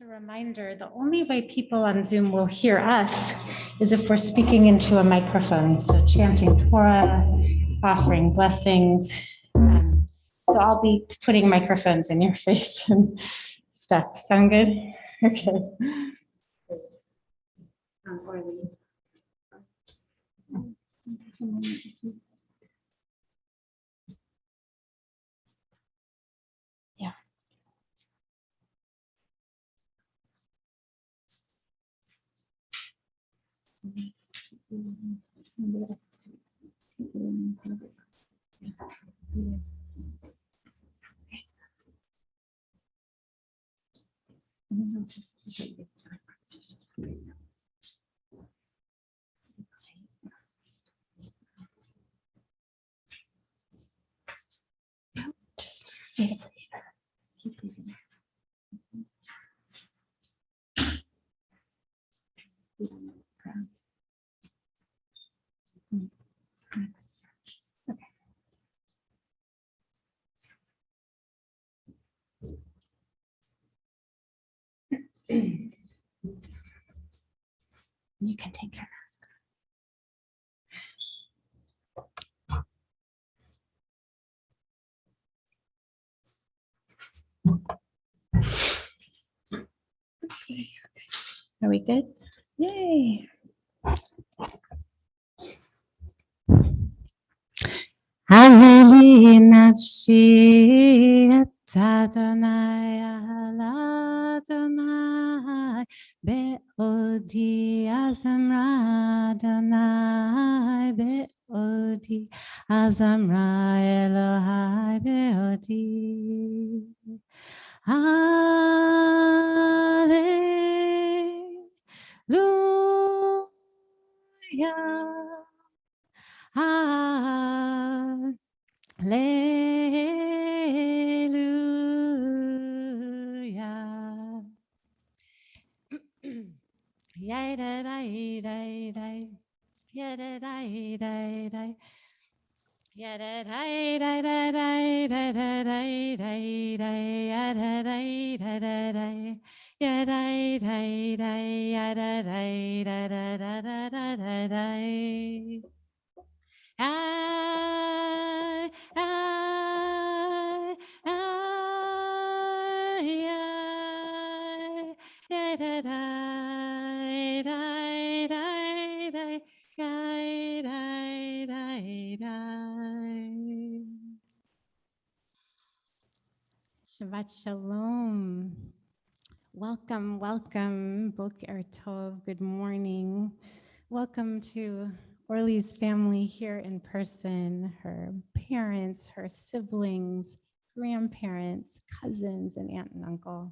A reminder, the only way people on Zoom will hear us is if we're speaking into a microphone. So chanting Torah, offering blessings. So I'll be putting microphones in your face and stuff. Sound good? Okay. Orli. Yeah. Just take this time. Just keep breathing. Okay. You can take your mask. Okay. Are we good? Yay. Halili nafshi et Adonai al Adonai be'odi azamra Adonai be'odi azamra Elohai be'odi Hallelujah. Hallelujah. Yay-da-da-dee-day-day. Yay-da-da-dee-day-day. Yay-da-da-dee-day-day-day-day-day-day. Yay-da-da-dee-day-day-day. Yay-da-dee-day-day. Yay-da-da-dee-day-day-day. I, Shabbat Shalom. Welcome, welcome. Boker Tov, good morning. Welcome to Orli's family here in person, her parents, her siblings, grandparents, cousins, and aunt and uncle.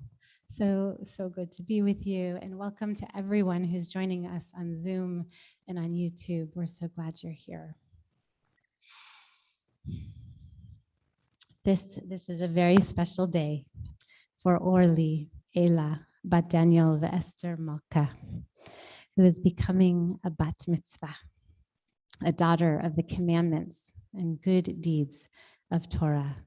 So good to be with you, and welcome to everyone who's joining us on Zoom and on YouTube. We're so glad you're here. This is a very special day for Orli, Ela, Bat Daniel, Esther Malka, who is becoming a bat mitzvah, a daughter of the commandments and good deeds of Torah.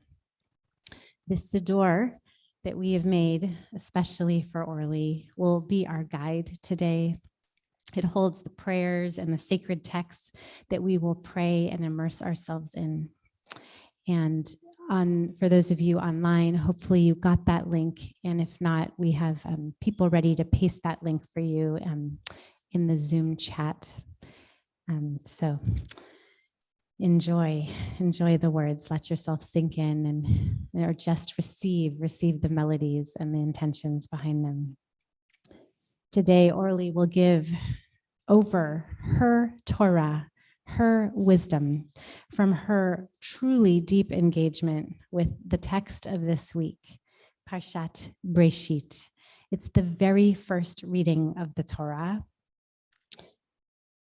This siddur that we have made, especially for Orli, will be our guide today. It holds the prayers and the sacred texts that we will pray and immerse ourselves in. And for those of you online, hopefully you got that link. And if not, we have people ready to paste that link for you in the Zoom chat. So enjoy the words, let yourself sink in or just receive the melodies and the intentions behind them. Today, Orli will give over her Torah, her wisdom from her truly deep engagement with the text of this week, Parshat Breshit. It's the very first reading of the Torah.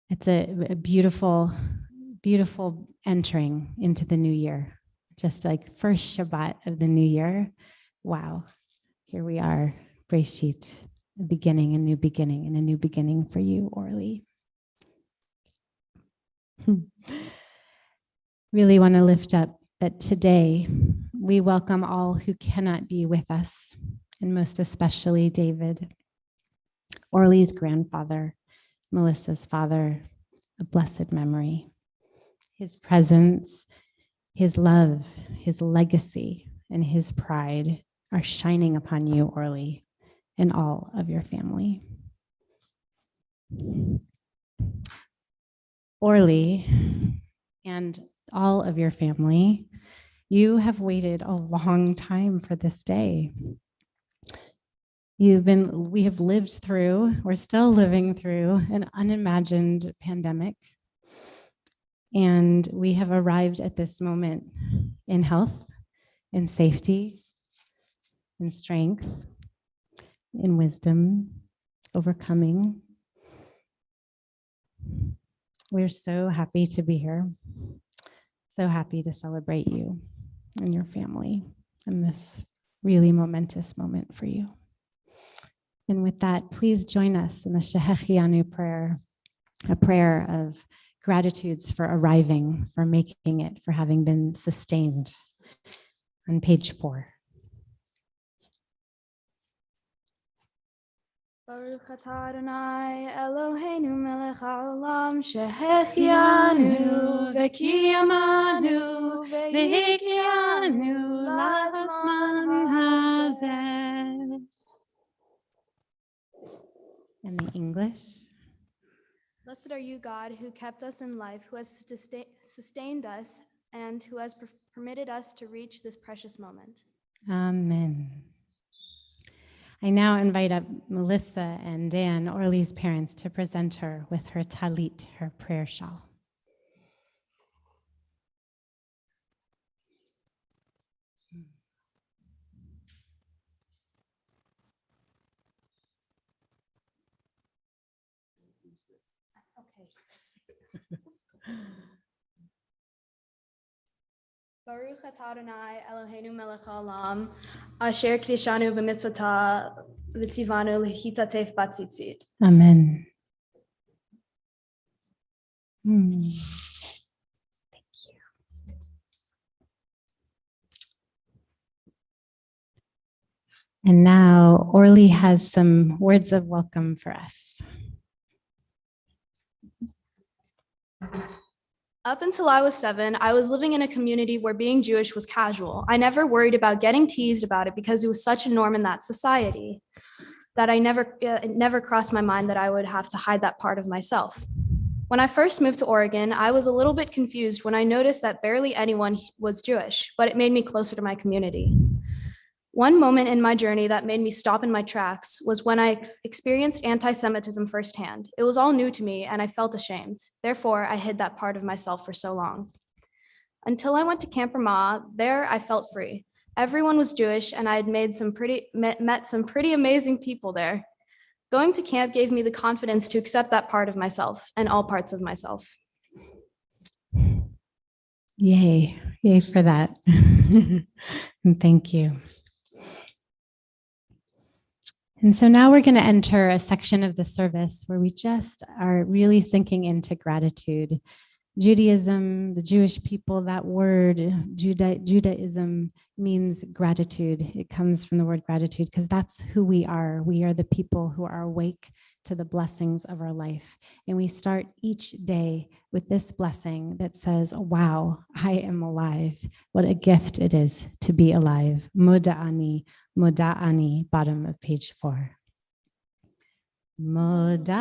It's a beautiful, beautiful entering into the new year, just like first Shabbat of the new year. Wow, here we are, Breshit, a beginning, a new beginning, and a new beginning for you, Orli. Really want to lift up that today we welcome all who cannot be with us and most especially David, Orli's grandfather, Melissa's father, a blessed memory. His presence, his love, his legacy, and his pride are shining upon you, Orli, and all of your family. Orli and all of your family, you have waited a long time for this day. We have lived through, we're still living through an unimagined pandemic. And we have arrived at this moment in health, in safety, in strength, in wisdom, overcoming. We're so happy to be here. So happy to celebrate you and your family in this really momentous moment for you. And with that, please join us in the Shehechianu prayer, a prayer of gratitudes for arriving, for making it, for having been sustained. On page 4. Baruch atah Adonai Eloheinu melech haolam shehechianu v'kiyamanu v'hikianu lazman hazeh. And the English. Blessed are you, God, who kept us in life, who has sustained us, and who has permitted us to reach this precious moment. Amen. I now invite up Melissa and Dan, Orli's parents, to present her with her talit, her prayer shawl. Baruch atah Adonai Eloheinu melech haolam asher kiddushanu b'mitzvotah v'tzivanu lehitatef batzitzit. Amen. Thank you. And now Orli has some words of welcome for us. Up until I was 7, I was living in a community where being Jewish was casual. I never worried about getting teased about it because it was such a norm in that society that it never crossed my mind that I would have to hide that part of myself. When I first moved to Oregon, I was a little bit confused when I noticed that barely anyone was Jewish, but it made me closer to my community. One moment in my journey that made me stop in my tracks was when I experienced anti-Semitism firsthand. It was all new to me and I felt ashamed. Therefore, I hid that part of myself for so long. Until I went to Camp Ramah, there I felt free. Everyone was Jewish and I had met some pretty amazing people there. Going to camp gave me the confidence to accept that part of myself and all parts of myself. Yay for that. And thank you. And so now we're going to enter a section of the service where we just are really sinking into gratitude. Judaism, the Jewish people, that word, Judaism means gratitude. It comes from the word gratitude because that's who we are. We are the people who are awake to the blessings of our life. And we start each day with this blessing that says, wow, I am alive. What a gift it is to be alive. Moda'ani, bottom of page 4. Moda'ani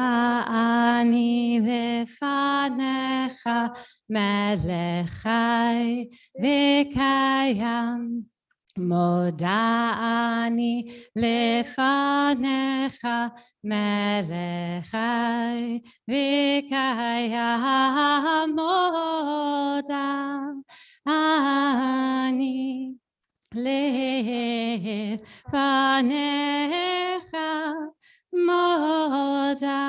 lefanecha melech chai v'kayam. Moda'ani lefanecha melech chai v'kayam. Moda'ani lefanecha Moda'ani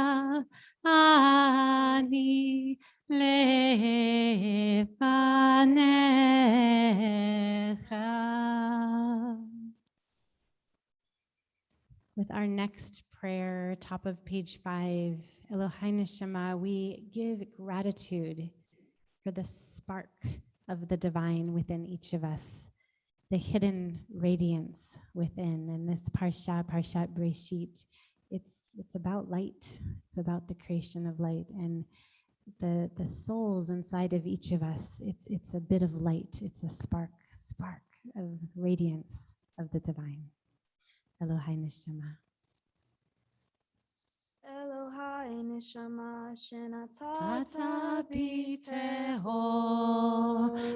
lefanecha. With our next prayer, top of page 5, Eloheinu Shema, we give gratitude for the spark of the divine within each of us. the hidden radiance within. And this Parshat Breshit, it's about light. It's about the creation of light, and the souls inside of each of us. It's a bit of light. It's a spark of radiance of the divine. Elohai Neshama. Elohai neshama Tata shenatata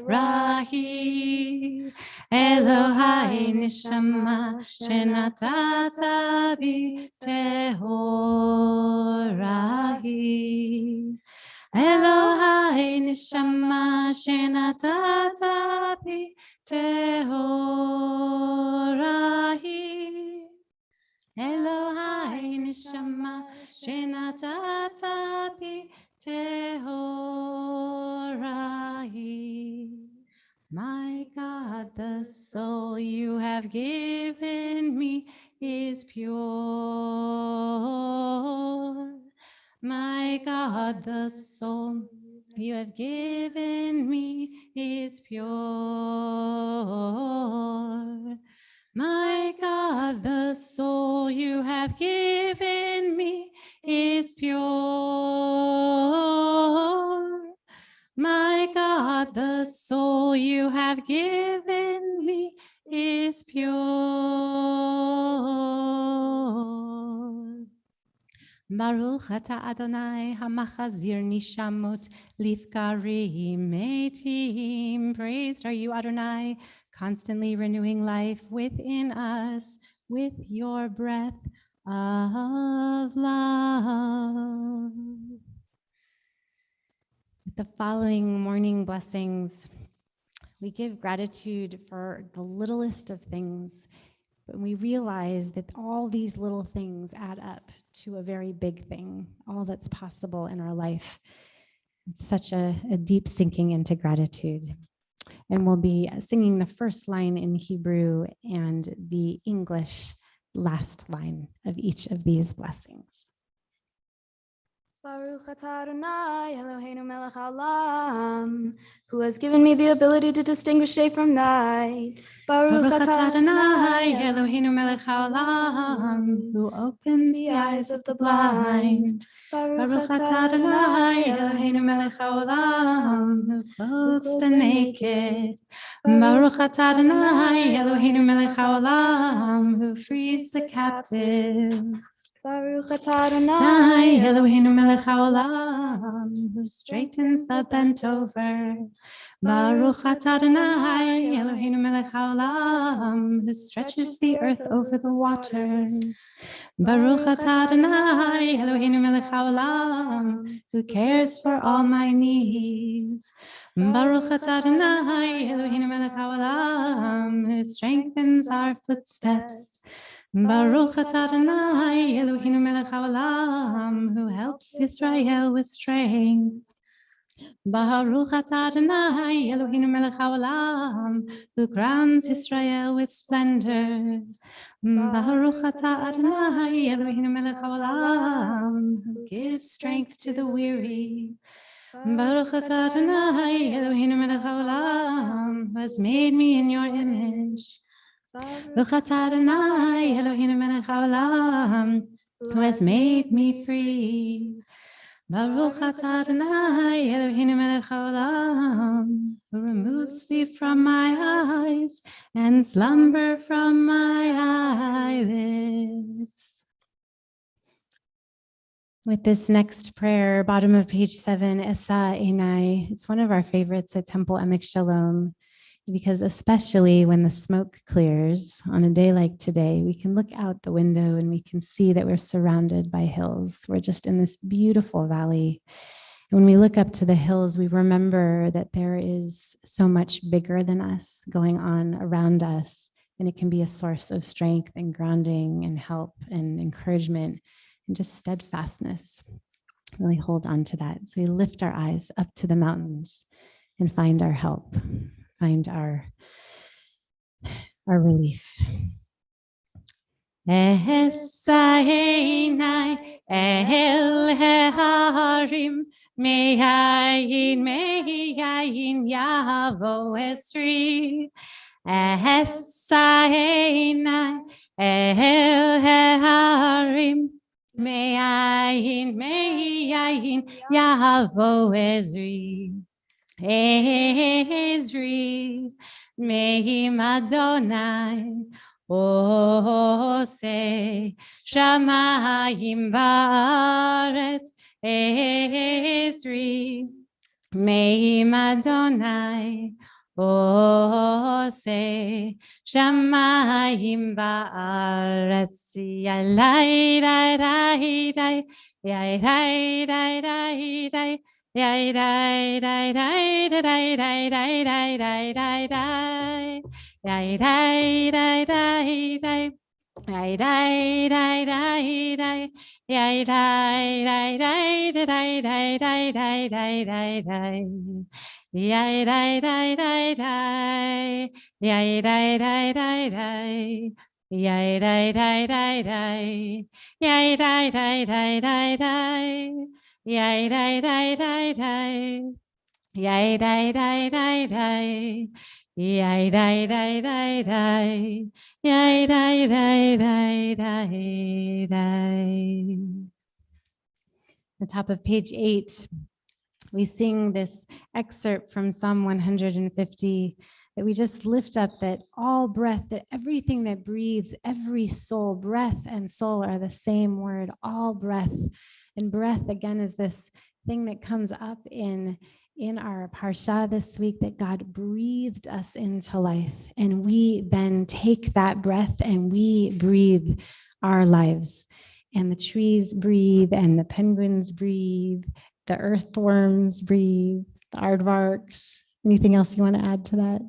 Rahi Elohai Neshama Shenatata Rahi Elohai Neshama Shenatata Rahi Elohai Neshama Shenatata Rahi. My God, the soul you have given me is pure. My God, the soul you have given me is pure. My God, the soul you have given me is pure. My God, the soul you have given me is pure. Baruch ata Adonai hamachazir nishamot lifkari metim. Praised are you, Adonai, constantly renewing life within us with your breath of love. With the following morning blessings, we give gratitude for the littlest of things, but we realize that all these little things add up to a very big thing, all that's possible in our life. It's such a deep sinking into gratitude. And we'll be singing the first line in Hebrew and the English last line of each of these blessings. Baruch atah Adonai Eloheinu melech haolam, who has given me the ability to distinguish day from night. Baruch atah Adonai Eloheinu melech haolam, who opens the eyes of the blind. Baruch atah Adonai Eloheinu melech haolam, who clothes the naked. Baruch atah Adonai Eloheinu melech haolam, who frees the captive. Baruch atah Adonai Eloheinu melech haolam, who straightens the bent over. Baruch atah Adonai Eloheinu melech haolam, who stretches the earth over the waters. Baruch atah Adonai Eloheinu melech haolam, who cares for all my needs. Baruch atah Adonai Eloheinu melech haolam, who strengthens our footsteps. Baruch atah Adonai Eloheinu melech haolam, who helps Israel with strength. Baruch atah Adonai Eloheinu melech haolam, who crowns Israel with splendor. Baruch atah Adonai Eloheinu melech haolam, who gives strength to the weary. Baruch atah Adonai Eloheinu melech haolam, who has made me in your image. Baruch atah Adonai Eloheinu melech haolam, who has made me free. Baruch atah Adonai Eloheinu melech haolam, who removes sleep from my eyes and slumber from my eyelids. With this next prayer, bottom of page 7, Esa Einai, it's one of our favorites at Temple Emek Shalom, because especially when the smoke clears on a day like today, we can look out the window and we can see that we're surrounded by hills. We're just in this beautiful valley. And when we look up to the hills, we remember that there is so much bigger than us going on around us, and it can be a source of strength and grounding and help and encouragement and just steadfastness. Really hold on to that. So we lift our eyes up to the mountains and find our help. Find our relief. Esa Einai el harim me'ayin yavo esri Esainai el harim me'ayin yavo Ezri Mehim Adonai Ose Shamayim Baaretz Ezri Mehim Adonai Ose Shamayim Baaretz Yalai Dai Dai Dai Yai Dai Dai Dai Dai Yai Dai Dai Dai Dai Dai Dai Dai Dai Dai Dai Yai Dai Dai Dai Dai Dai Dai Dai Dai Dai Yai Dai Dai Dai Dai Dai Dai Dai Dai Dai Dai Yai Dai Dai Dai Dai Yai Dai Dai Dai Dai Yai Dai Dai Dai Dai Yai Dai Dai Dai Dai Dai Yai Dai Dai Dai Dai Yai Dai Dai Dai Dai Yai Dai Dai Dai Dai Yai Dai Dai Dai Dai Dai. The top of page 8, we sing this excerpt from Psalm 150 that we just lift up, that all breath, that everything that breathes, every soul, breath and soul are the same word, all breath. And breath, again, is this thing that comes up in our parsha this week, that God breathed us into life. And we then take that breath and we breathe our lives. And the trees breathe, and the penguins breathe, the earthworms breathe, the aardvarks. Anything else you want to add to that?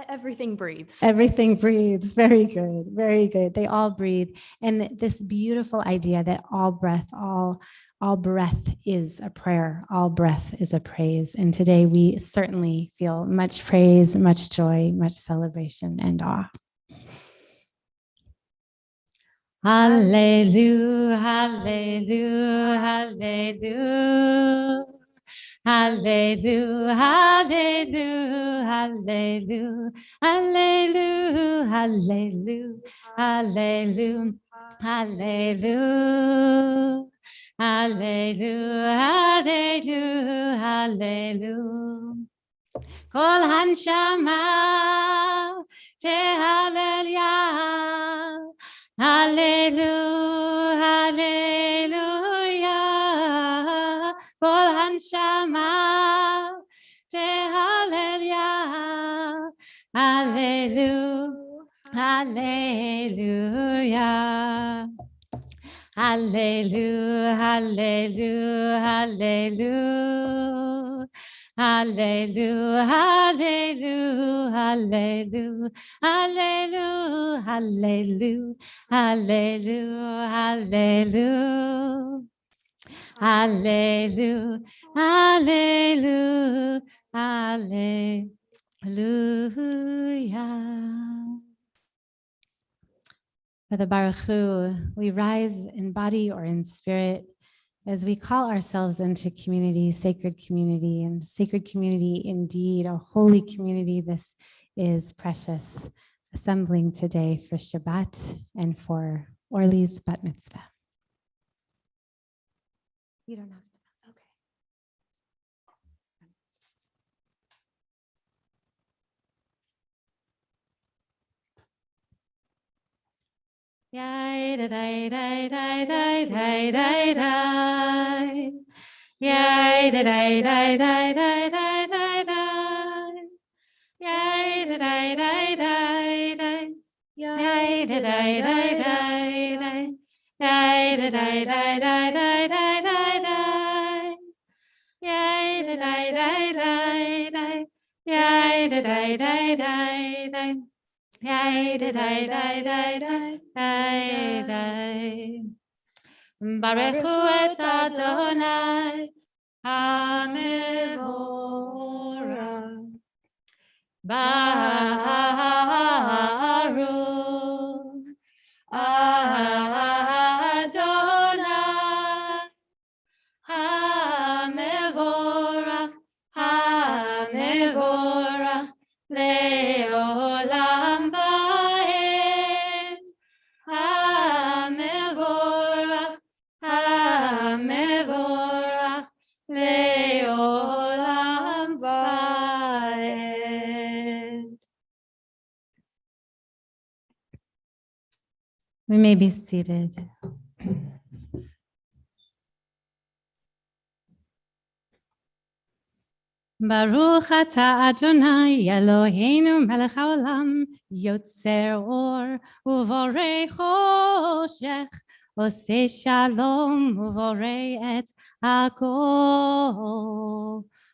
Everything breathes. Everything breathes. Very good. Very good. They all breathe. And this beautiful idea that all breath is a prayer. All breath is a praise. And today we certainly feel much praise, much joy, much celebration and awe. Hallelujah, hallelujah, hallelujah. Hallelujah, hallelujah, hallelujah, hallelujah, hallelujah, hallelujah, hallelujah, hallelujah, hallelujah, hallelujah. Kol hanshama tehalel Yah. Hallelujah, hallelujah. Kol hanshama tehalel Yah. Hallelujah, hallelujah. Hallelujah, hallelujah, hallelujah. Hallelujah, hallelujah, hallelujah, hallelujah, hallelujah, hallelujah, hallelujah, hallelujah, hallelujah, hallelujah. For the Baruch Hu, we rise in body or in spirit as we call ourselves into community, sacred community, and sacred community indeed, a holy community. This is precious, assembling today for Shabbat and for Orli's bat mitzvah. You don't have to. Okay. Yai da da da da da da da da. Yai da da da da da da da da. Yai da da da da da. Yai da da da da da. Yai da da da da da da da. Yai da da da da da. Yai da da da da da. Yai da da da da da da. Baruch Hu et Adonai HaMevorach. Baruch Adonai HaMevorach, HaMevorach Leolam. We may be seated. Baruch atah Adonai Eloheinu melech haolam yotzer or uvorei choshech oseh shalom uvorei et hakol.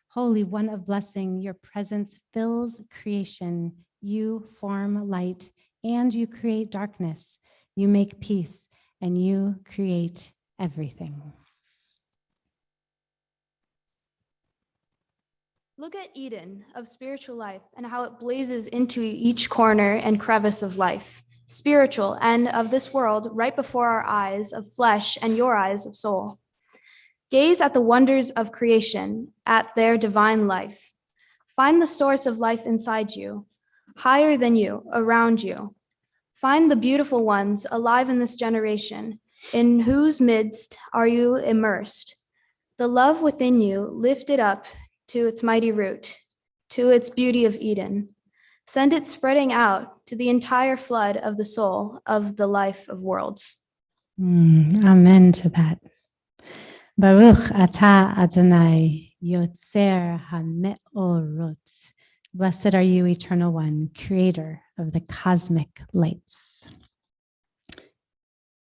Holy One of blessing, your presence fills creation. You form light and you create darkness. You make peace and you create everything. Look at Eden of spiritual life and how it blazes into each corner and crevice of life, spiritual and of this world, right before our eyes of flesh and your eyes of soul. Gaze at the wonders of creation, at their divine life. Find the source of life inside you, higher than you, around you. Find the beautiful ones alive in this generation, in whose midst are you immersed. The love within you lifted up to its mighty root, to its beauty of Eden. Send it spreading out to the entire flood of the soul of the life of worlds. Amen to that. Baruch atah Adonai yotzer hameorot. Blessed are you, Eternal One, creator of the cosmic lights.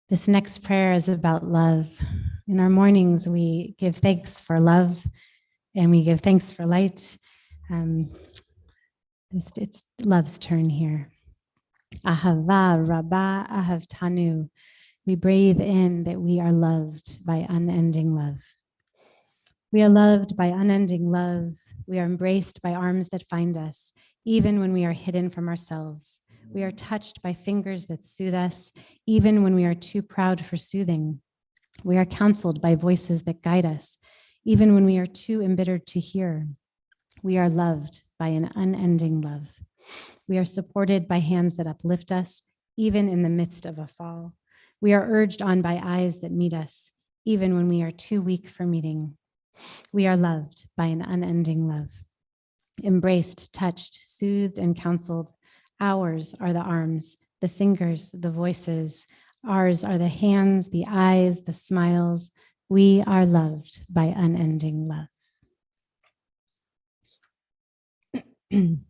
This next prayer is about love. In our mornings, we give thanks for love and we give thanks for light. It's love's turn here. Ahava rabba ahavtanu. We breathe in that we are loved by unending love. We are loved by unending love. We are embraced by arms that find us, even when we are hidden from ourselves. We are touched by fingers that soothe us, even when we are too proud for soothing. We are counseled by voices that guide us, even when we are too embittered to hear. We are loved by an unending love. We are supported by hands that uplift us, even in the midst of a fall. We are urged on by eyes that meet us, even when we are too weak for meeting. We are loved by an unending love. Embraced, touched, soothed, and counseled. Ours are the arms, the fingers, the voices. Ours are the hands, the eyes, the smiles. We are loved by unending love. And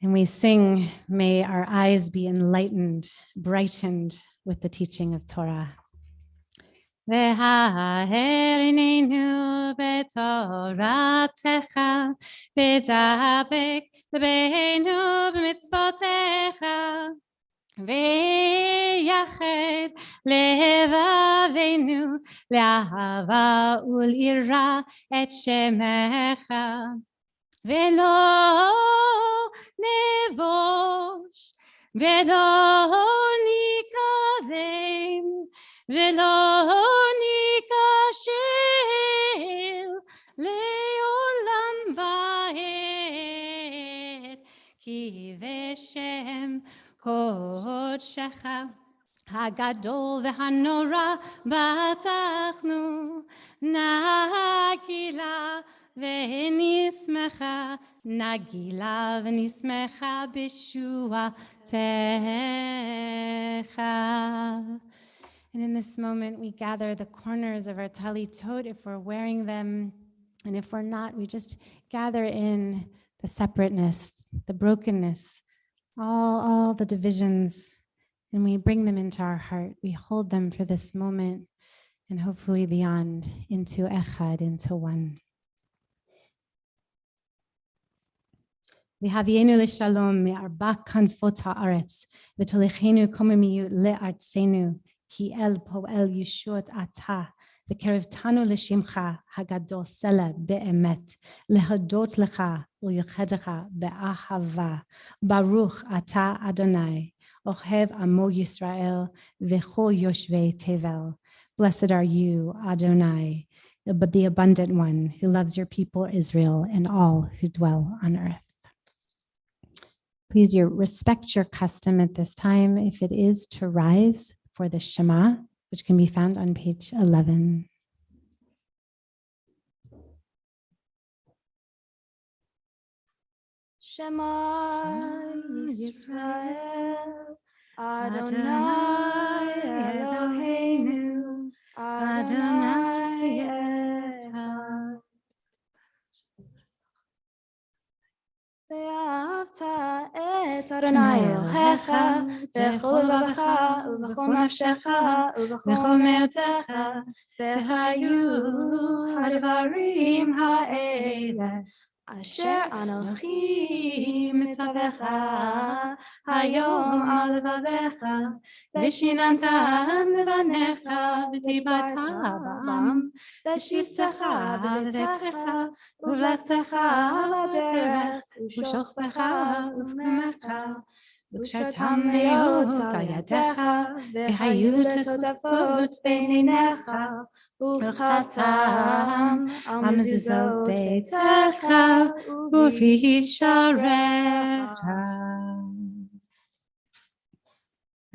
we sing, may our eyes be enlightened, brightened with the teaching of Torah. והערננו בתורתך, ודבק לבנו במצוותיך, ויחד לבבינו לאהבה וליראה את שמך, ולא נבוש, ולא ניכדם, ולא ניכשל לעולם ועד, כי בשם קודשך הגדול והנורא בטחנו, נגילה ונשמחה, נגילה ונשמחה בשועתך. And in this moment, we gather the corners of our talitot if we're wearing them. And if we're not, we just gather in the separateness, the brokenness, all the divisions, and we bring them into our heart. We hold them for this moment and hopefully beyond into echad, into one. והביאנו לשלום מארבע כנפות הארץ, ותוליכנו קוממיות לארצנו, כי אל פועל ישועת אתה, וקרבתנו לשמך הגדול סלע באמת, להודות לך ולייחדך באהבה. ברוך אתה אדוני, אוהב עמו ישראל, וכל יושבי תבל. Blessed are you, Adonai, but the abundant one who loves your people Israel and all who dwell on earth. Please respect your custom at this time, if it is to rise for the Shema, which can be found on page 11. Shema Yisrael, Adonai Eloheinu, Adonai Echad. ואהבת את אדוני אלוהיך בכל לבבך ובכל נפשך ובכל מאודך, והיו הדברים האלה אשר אנוכי מצווך היום על לבביך, ושיננתן לבניך ודיברת בם בשבתך בביתך ובלכתך בדרך ושוכבך ובחמך, וקשרתם מאוד על ידיך, והיו לטוטפות בין עיניך, וכתבתם על מזוזות ביתך ובפי שעריך.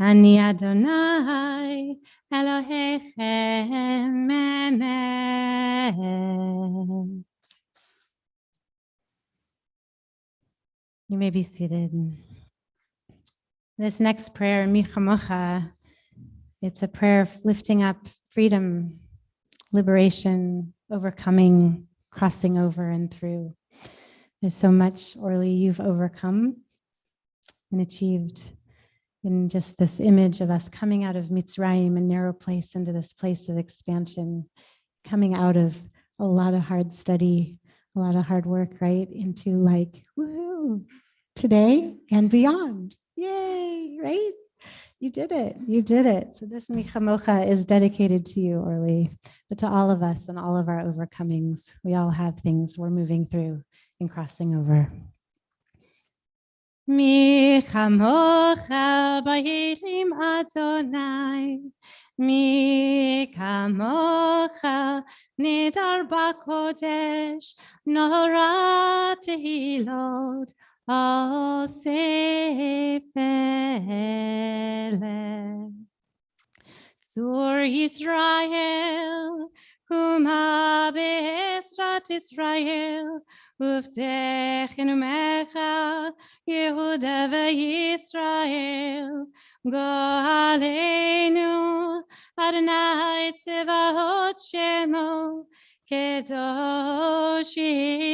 אני אדוני אלוהיכם אמת. You may be seated. This next prayer, Mi Chamocha, it's a prayer of lifting up freedom, liberation, overcoming, crossing over and through. There's so much, Orli, you've overcome and achieved in just this image of us coming out of Mitzrayim, a narrow place, into this place of expansion, coming out of a lot of hard study, a lot of hard work, right? Into like, woohoo, today and beyond. Yay, right? You did it. You did it. So this Mi Chamocha is dedicated to you, Orli, but to all of us and all of our overcomings. We all have things we're moving through and crossing over. Mi Chamocha b'yelim Adonai, Mi Chamocha nidar b'kodesh, Nora tehilot osefele. Zur Yisrael, Kuma be'esrat Yisrael, Uvtechenu mecha, Yehuda ve'Yisrael, Go'aleinu, Adonai tzevahot shemo, Kedosh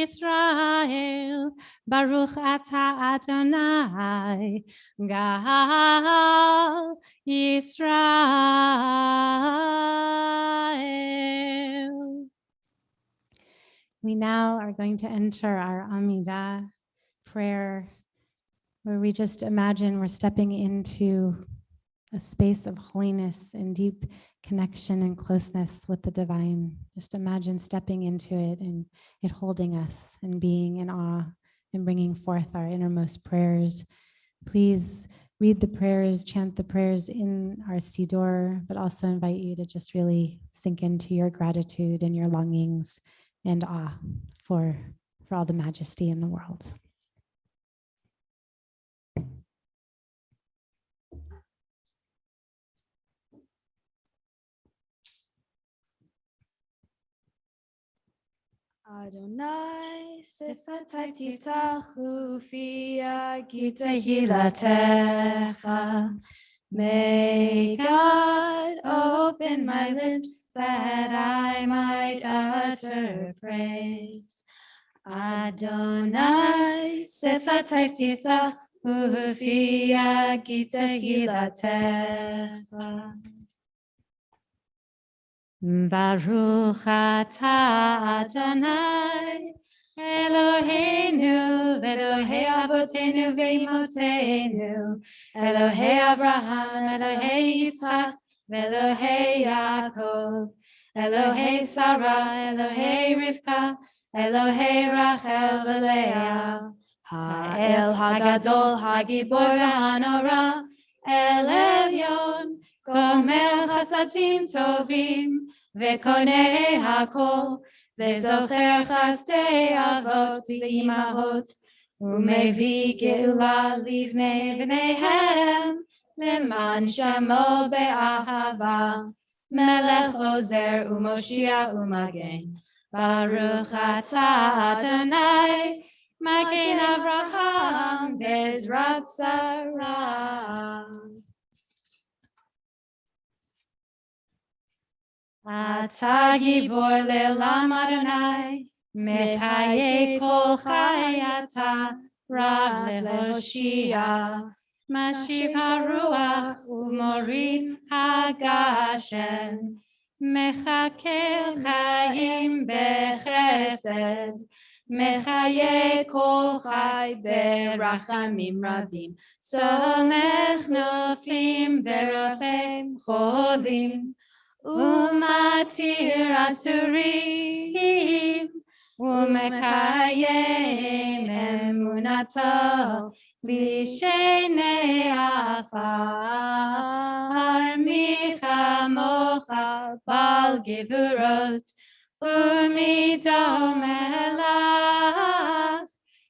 Yisrael, Baruch atah Adonai, Gal Yisrael. We now are going to enter our Amidah prayer, where we just imagine we're stepping into a space of holiness and deep connection and closeness with the divine. Just imagine stepping into it and it holding us and being in awe and bringing forth our innermost prayers. Please read the prayers, chant the prayers in our Siddur, but also invite you to just really sink into your gratitude and your longings and awe for all the majesty in the world. Adonai sifatai tiftachu fi yagi tehilatecha. May God open my lips that I might utter praise. Adonai sifatai tiftachu fi yagi tehilatecha. Baruch atah Adonai Eloheinu v'Elohei avotenu v'imotenu, Elohei Avraham, Elohei Yitzchak, v'Elohei Yaakov, Elohei Sarah, Elohei Rivka, Elohei Rachel v'Leah, Ha'el Hagadol Hagibor v'Hanora, El Elyon, Gomel Chasadim Tovim, V'Konei Hakol, V'Zocher Chastei Avot V'Imahot, U'Mevi Geula Livnei B'neihem, Leman Shamo Be'ahava, Melech Ozer U'Moshia U'Magen, Baruch atah Adonai, Magen Avraham Bezrat Sarah. Ata gibor le'olam Adonai, mechaye kol chayata, rav lehoshia. Mashiv haruach umorid hagashem, mechakel chayim bechesed, mechaye kol chay berachamim rabim, somech nofim verochem cholim, umatir asurim, umekayem emunato, lishenei afar, michamocha bal gevurot, umido melach,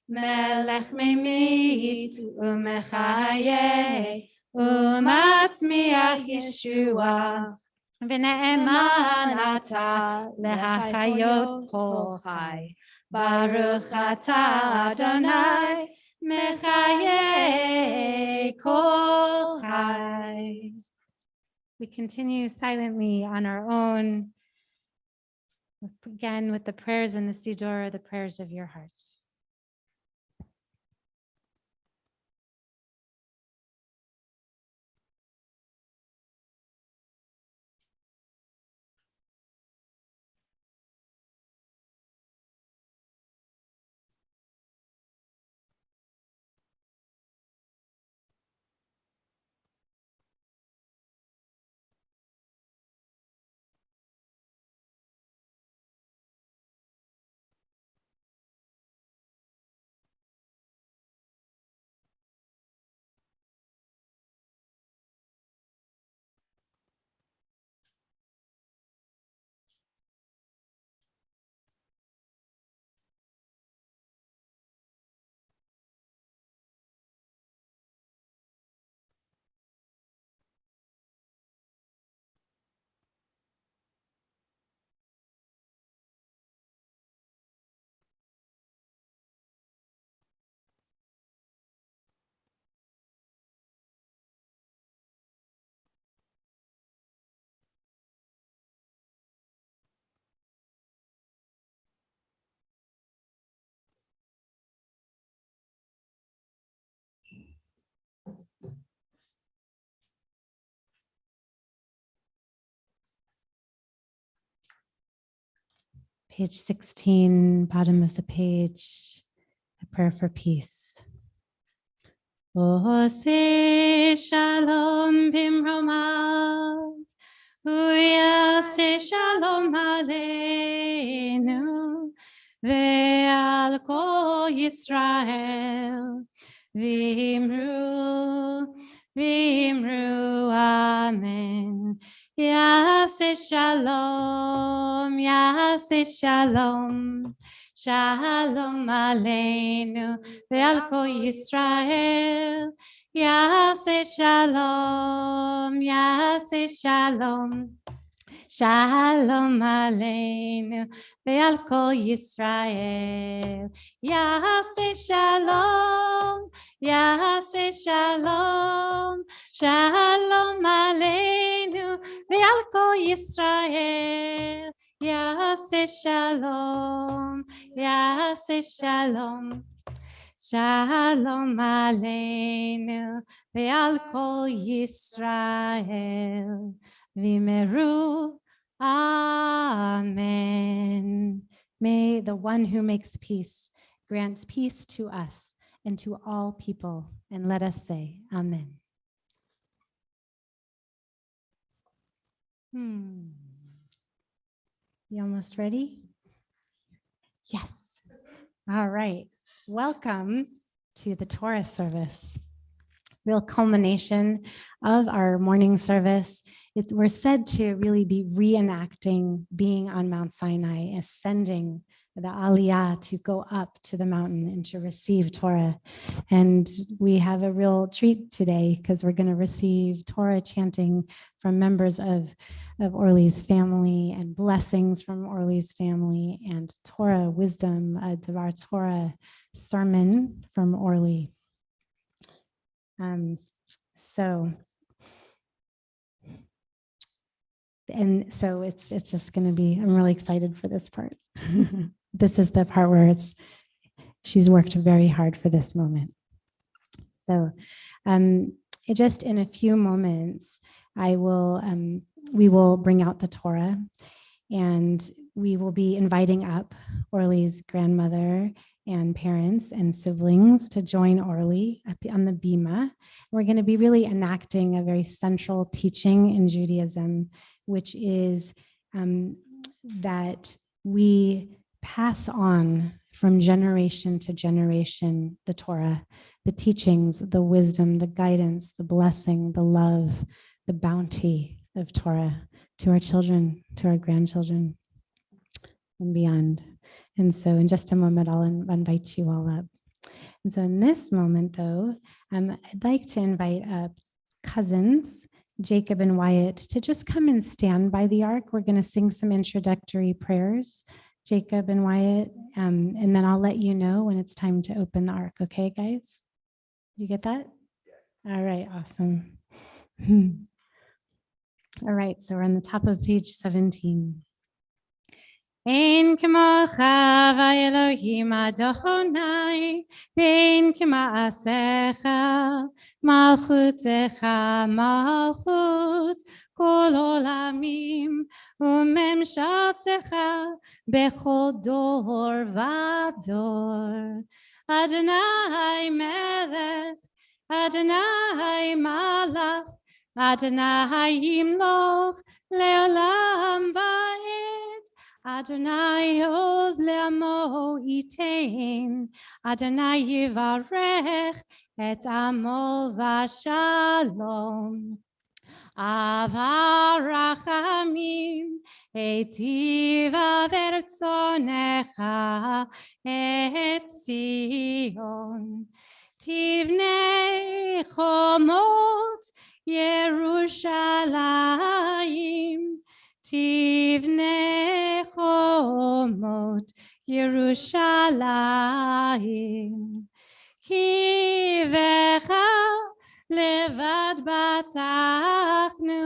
melech memit, umechaye, umatzmiach Yeshua. V'ne'eman ata lehachayot kol chai. Baruch ata Adonai mechaye kol chai. We continue silently on our own, again with the prayers in the Siddur, the prayers of your hearts. Page 16, bottom of the page, a prayer for peace. Ose shalom bimromav, uyase shalom aleinu, ve'al kol Yisrael, v'imru, v'imru, amen. Yase shalom, shalom aleinu, ve'al kol Yisrael. Yase shalom, shalom aleinu, ve'al kol Yisrael. Yase shalom, shalom aleinu, ve'al kol Yisrael. Yase shalom, shalom aleinu, ve'al kol Yisrael. V'meru, amen. May the one who makes peace grant peace to us and to all people. And let us say, amen. You almost ready? Yes. All right. Welcome to the Torah service. Real culmination of our morning service. We're said to really be reenacting being on Mount Sinai, ascending the Aliyah, to go up to the mountain and to receive Torah. And we have a real treat today because we're going to receive Torah chanting from members of Orli's family and blessings from Orli's family and Torah wisdom, a Devar Torah sermon from Orli. So And so it's just going to be, I'm really excited for this part. This is the part where she's worked very hard for this moment. So just in a few moments, we will bring out the Torah, and we will be inviting up Orli's grandmother and parents and siblings to join Orli on the Bima. We're going to be really enacting a very central teaching in Judaism, which is that we pass on from generation to generation the Torah, the teachings, the wisdom, the guidance, the blessing, the love, the bounty of Torah to our children, to our grandchildren, and beyond. And so in just a moment, I'll invite you all up. And so in this moment, though, I'd like to invite up cousins, Jacob and Wyatt, to just come and stand by the ark. We're going to sing some introductory prayers, Jacob and Wyatt, and then I'll let you know when it's time to open the ark. Okay, guys? You get that? Yeah. All right, awesome. All right, so we're on the top of page 17. Ein k'mocha v'Elohim Adonai, ein k'ma'asecha, malchutecha malchut kol olamim, umemshaltecha bechol dor v'dor. Adonai melech, Adonai malach, Adonai yimloch le'olam va'ed. Adonai oz le'amo itein, Adonai yivarech et amo v'shalom. Avarachamim etiva vertzonecha et Zion. Tivnei chomot Yerushalayim. Tivnei chomot Yerushalayim. Kivecha levad batachnu.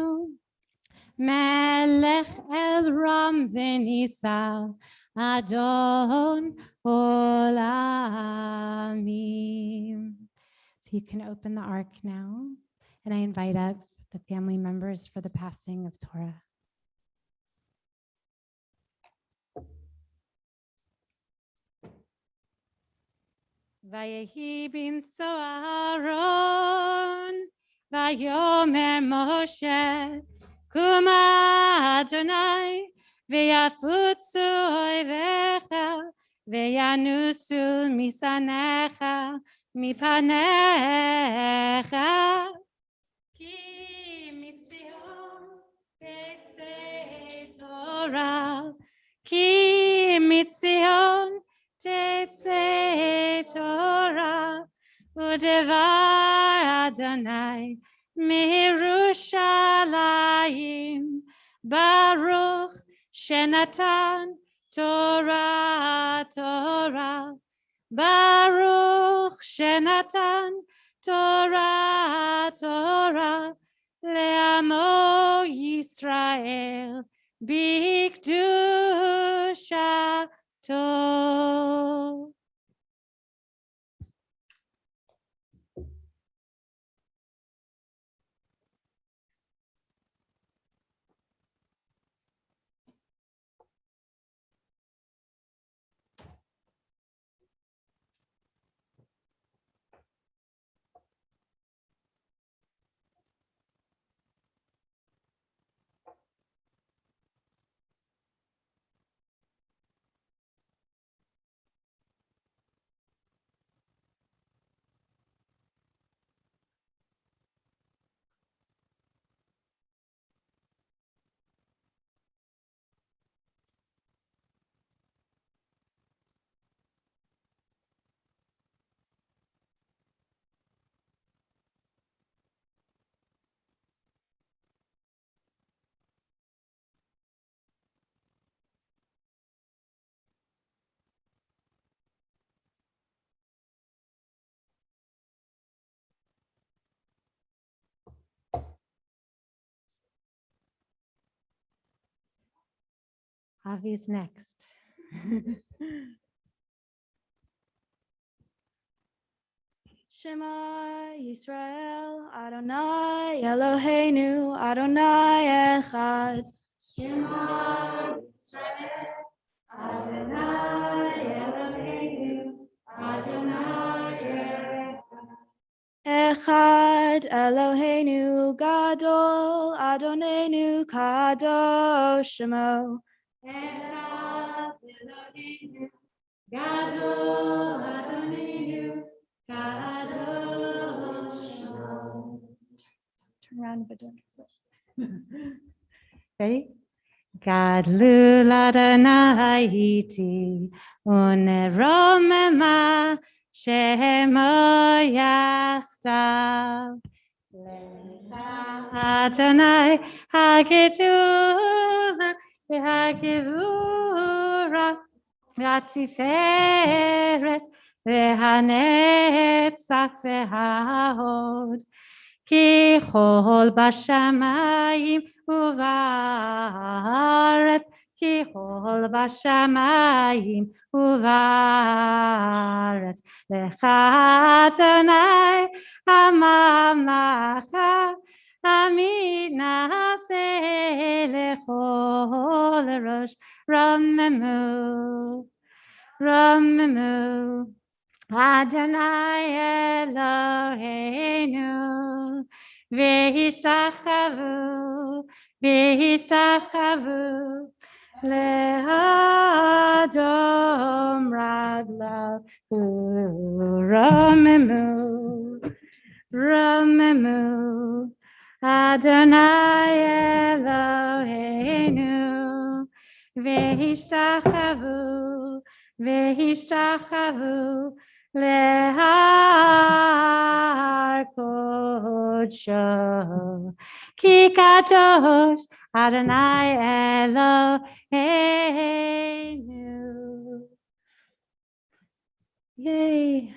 Melech el ram v'nisa Adon olamim. So you can open the ark now, and I invite up the family members for the passing of Torah. Vayehi bin Soaron, Vayomer Moshe, Kuma Adonai, V'yafutzu oivecha, V'yanusu misanecha, mipanecha. Ki mitzion tetzei Torah, Ki mitzion tetzei Torah, udevar Adonai mirushalayim, Baruch shenatan Torah, Torah, Baruch shenatan Torah, Torah, le'amo Yisrael, b'kedusha to. Avi's next. Shema Yisrael, Adonai Eloheinu, Adonai Echad. Shema Yisrael, Adonai Eloheinu, Adonai Echad. Echad Eloheinu Gadol, Adonenu Kadosh Shemo. Echad Eloheinu Gadol, Adonenu Kadosh Shemo. Turn around, but don't. Ready? Gadlu Adonai iti uneromema shemo yachdav. Adonai hagedula v'hagevura v'atiferet v'hanetzach v'hahod. Ki chol bashamayim uvaretz, ki chol bashamayim uvaretz. Lecha Adonai hamamlacha, amid na'aseh lechol rosh. Ramemu, Ramemu. Adonai Eloheinu, v'hishachavu, v'hishachavu, le'adom raglahu, ramemu, ramemu. Adonai Eloheinu, v'hishachavu, v'hishachavu, Lehar Kodsho, Ki Kadosh Adonai Eloheinu. Yay.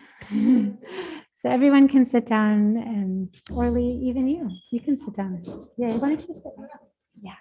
So everyone can sit down, and Orli, even you can sit down. Yay, why don't you sit? Yeah.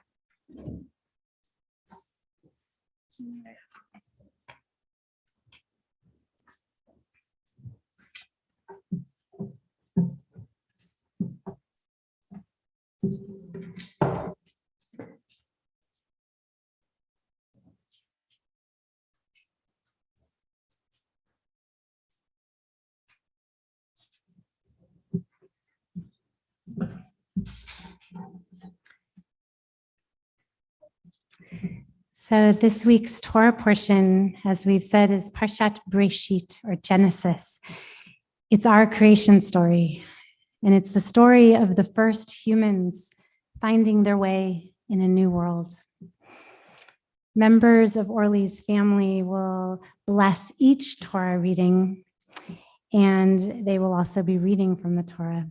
So this week's Torah portion, as we've said, is Parshat Breshit, or Genesis. It's our creation story, and it's the story of the first humans finding their way in a new world. Members of Orli's family will bless each Torah reading, and they will also be reading from the Torah.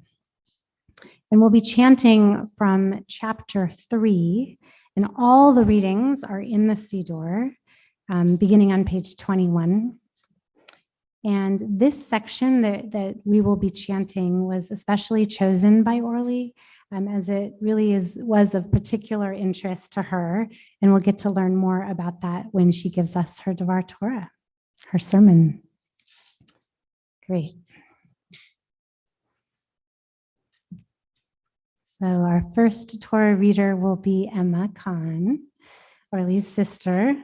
And we'll be chanting from chapter 3, and all the readings are in the Siddur, beginning on page 21. And this section that we will be chanting was especially chosen by Orli, as it really was of particular interest to her. And we'll get to learn more about that when she gives us her Devar Torah, her sermon. Great. So our first Torah reader will be Emek, Kahn, Orli's sister.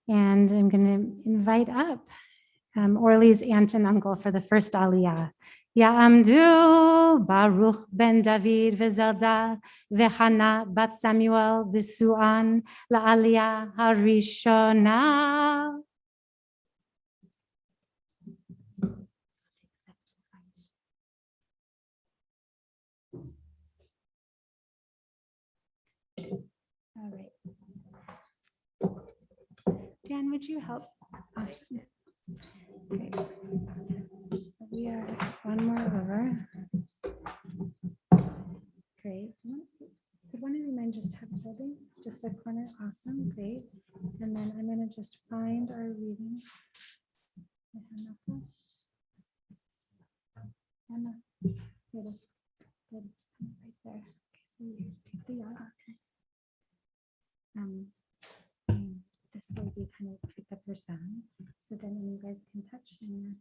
And I'm going to invite up Orli's aunt and uncle for the first Aliyah. Ya'amdu Baruch ben David v'Zelda v'Hana bat Samuel v'Suan la'Aliyah harishona. All right. Dan, would you help? Awesome. Great. So we are one more over. Great. Could one of you mind just holding just a corner? Awesome. Great. And then I'm going to just find our reading. Anna. Good. Good. Right there. Okay, so you just take the yard. Okay. This way we kind of pick up your sound, so then you guys can touch and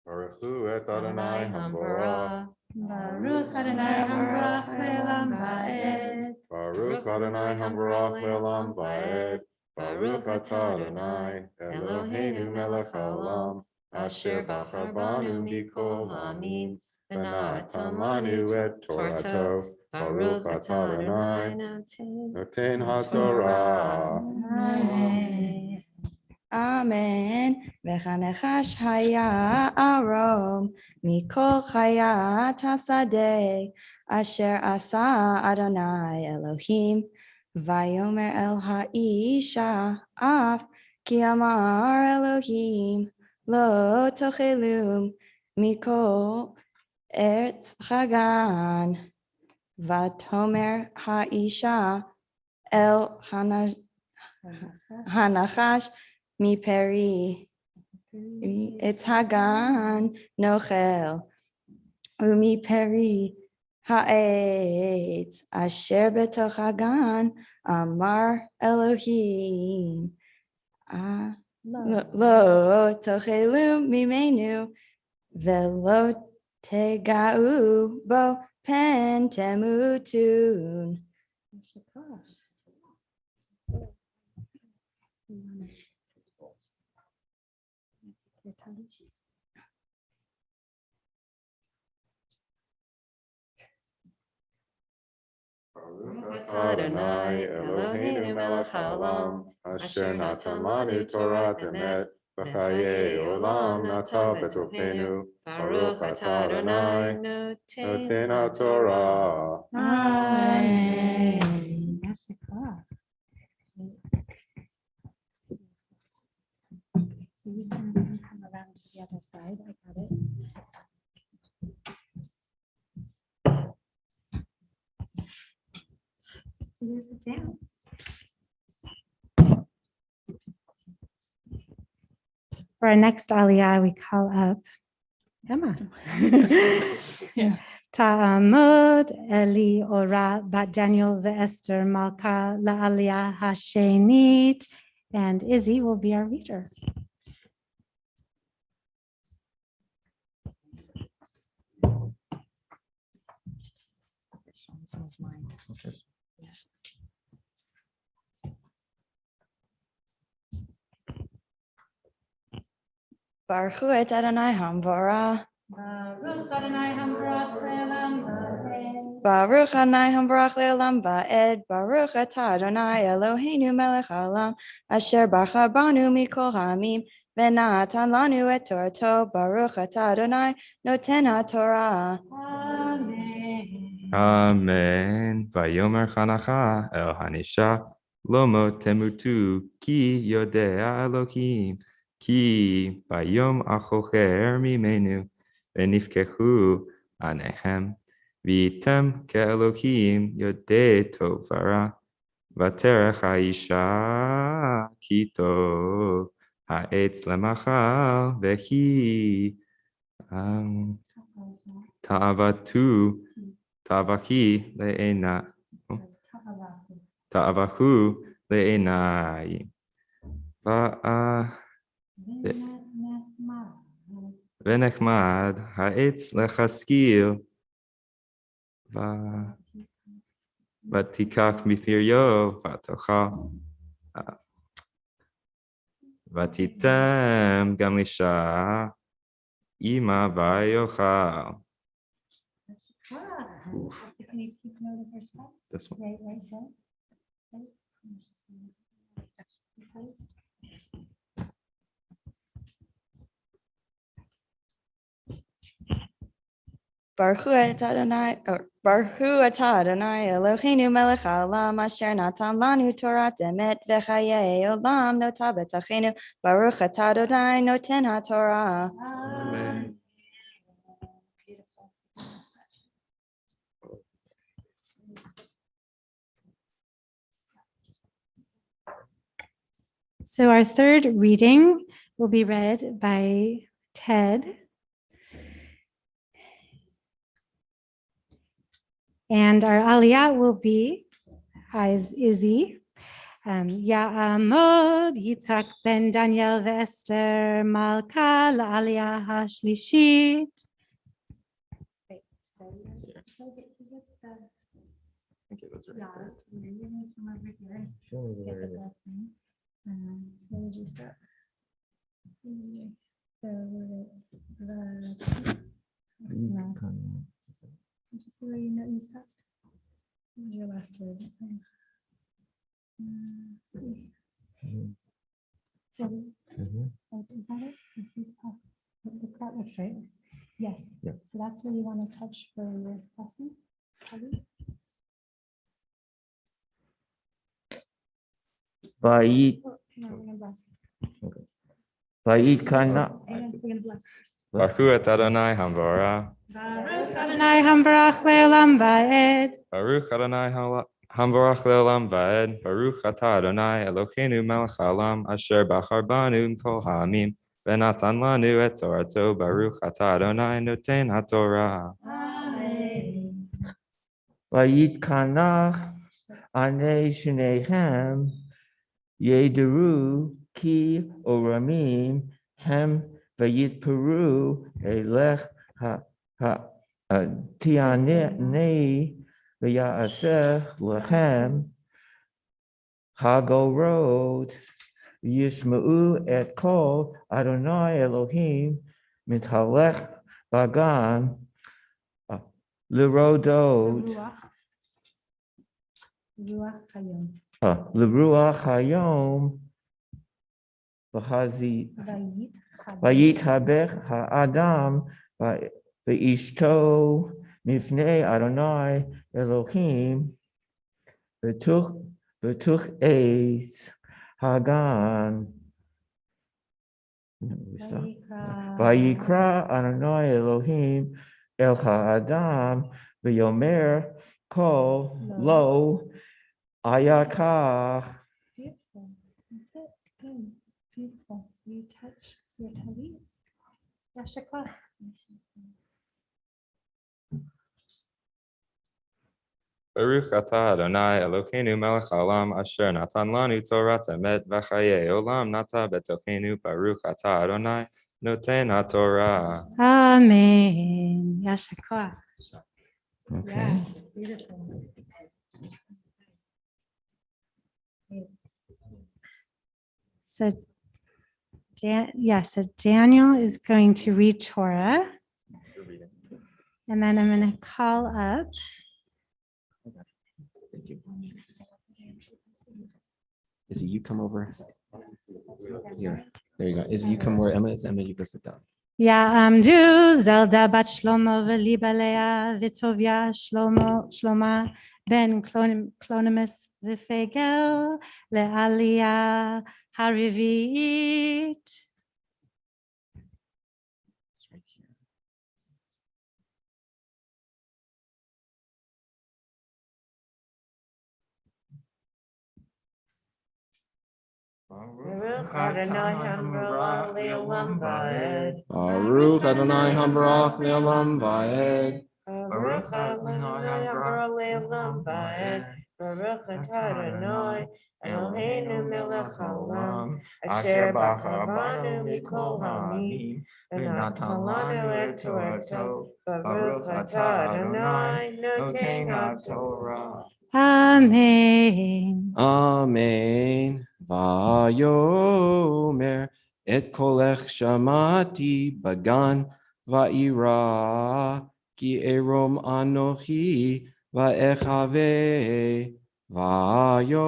Baruch hu et Adonai Hamborah. Baruch Adonai Hambrach Le'olam Va'ed. Baruch Adonai Hamborah Le'olam Va'ed. Baruch atah Adonai Eloheinu melech haolam asher bachar banu mikol ha'amim v'natan lanu et Torato. Baruch atah Adonai noten haTorah. Amen. Amen. V'chanechash haya arom mikol chayat hasadeh asher asa Adonai Elohim vayomer el ha'isha af ki amar Elohim lo tochelum mikol erz chagan vatomer ha'isha el hanachash mi peri etz hagan nochel umi peri ha'etz asher betoch hagan amar Elohim lo tochelu mimenu velo tegau bo pen temutun. Baruch atah Adonai Eloheinu melech haolam asher natan lanu Torah emet v'chayei olam nata b'tochenu. Baruch atah Adonai noten haTorah. Amen. So you can come around to the other side. I got it. It is a dance. For our next aliyah, we call up Emma. Ta'amod Eli Ora Bat Daniel Ve'Esther Malka La'aliyah Hashenit, and Izzy will be our reader. Baruch hu et Adonai Hamborah. Baruch Adonai Hambrach Le'olam Va'ed. Baruch Adonai Hamborach Le'olam Va'ed. Baruch atah Adonai Eloheinu melech haolam asher bachar banu mikol ha'amim v'natan lanu et Torato. Baruch atah Adonai noten haTorah. Amen. Amen. Vayomer Chanacha El Hanisha Lomo Temutu Ki Yodea Elohim Ki Bayom Achocher Mimenu Venifkehu Anechem Vitem Ke Elohim Yodeh Tovara Vaterech Haisha Kito Ha'etz Lemachal Vehi Ta'avatu Tavahi le'ena. Ta'avahu le'enai. Venechmad ha'etz lechaskil. Vatikach mipiryo vatocha. Vatitem gam lisha ima vayochal. Can you keep note of your steps? This one. Right there. Okay. Baruch hu Adonai Eloheinu melech haolam asher natan lanu Torah emet v'chayei olam nota b'tochenu. Baruch atah Adonai noten haTorah. Amen. Beautiful. So our third reading will be read by Ted. And our aliyah will be Izzy. Ya'amod Yitzhak ben Daniel ve'Esther Malka la'aliyah ha'shlishit. Okay, those are Yeah, right you're going to come over here and there. Show me get where the it is. blessing. What did you start? So no, just so you know you stopped. What was your last word? Oh, is that it? The part looks right. Yes. Yeah. So that's where you want to touch for your blessing. Vayit No, we're gonna bless. kana We're gonna bless first. Baruch et Adonai Hamvara. Baruch Adonai hambarach le'olam va'ed. Baruch Adonai Hamvarach le'olam va'ed. Baruch atah Adonai Eloheinu melech haolam asher bachar banu kol ha'amim v'natan lanu et torato. Baruch atah Adonai noten haTorah. Amen. vayit kana ane shnehem yederu ki oramim hem vayit peru elech ha tiane vayaseh lechem hagorod yishma'u et kol Adonai Elohim mithalech bagan lirodot Ruach hayom. L'ruach hayom v'chazi Vayit vayit habech ha'adam v'ishto mifnei Adonai Elohim v'tuch eis hagan vayikra Adonai Elohim el ha'adam v'yomer kol lo ayakach. Beautiful. That's it. Good. Beautiful. So you touch your talit. Yashakah. Baruch atah Adonai Eloheinu melech haolam asher natan lanu torat emet v'chayei olam nata betochenu. Baruch atah Adonai noten haTorah. Amen. Yashakah. Okay. Beautiful. So, so Daniel is going to read Torah, and then I'm going to call up. Izzy, you come over here. There you go. Izzy, you come where Emma is. Emma, you go sit down. Ya'amdu Zelda bat Shlomo v'libalea v'tovia Shloma ben Clonimus v'fegel le'aliyah harivit. It's right here. Baruch Adonai Hambarach Le'olam Va'ed. Baruch Adonai Hambarach Le'olam Va'ed. Baruch Adonai Hambarach Le'olam Va'ed. Baruch atah Adonai Eloheinu melech haolam asher bachar banu mikol ha'amim v'natan lanu et torato. Baruch atah Adonai noten haTorah. Amen. Amen. Vayomer et kolech shamati bagan va'ira ki erom anochi va'echave vayomer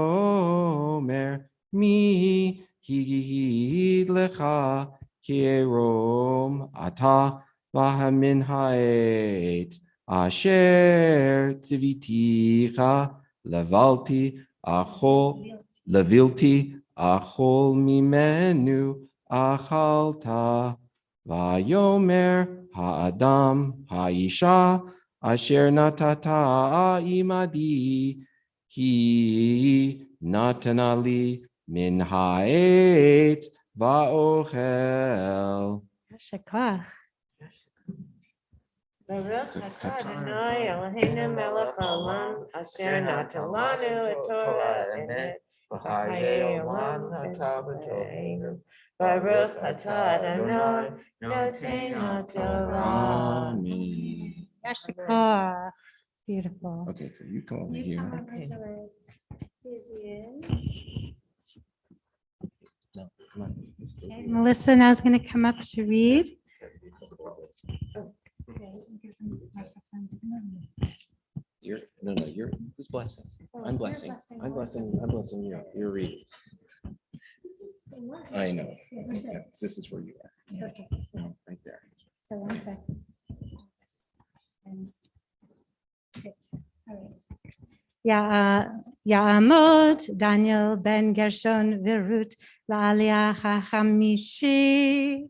mi higid lecha ki erom ata vahamin haet asher tziviticha levalti levilti achol mimenu achalta vayomer ha'adam ha'isha asher natata imadi hi natanali Min ha'et va'ochel. Yasher koach. Baruch atah Adonai Eloheinu melech haolam, asher natan lanu et Torah emet, v'chayei olam atah b'tocheinu. Baruch atah Adonai, notein Torah. Amen. Yasher koach. Beautiful. Okay, so you come over here. No, come on. Okay, Melissa now is going to come up to read. You're who's blessing? I'm blessing. I'm blessing you. You're reading. I know. Yeah, this is where you are. Okay. Right there. So 1 second. Ya'amod Daniel ben Gershon v'Rut la'aliyah ha'chamishi.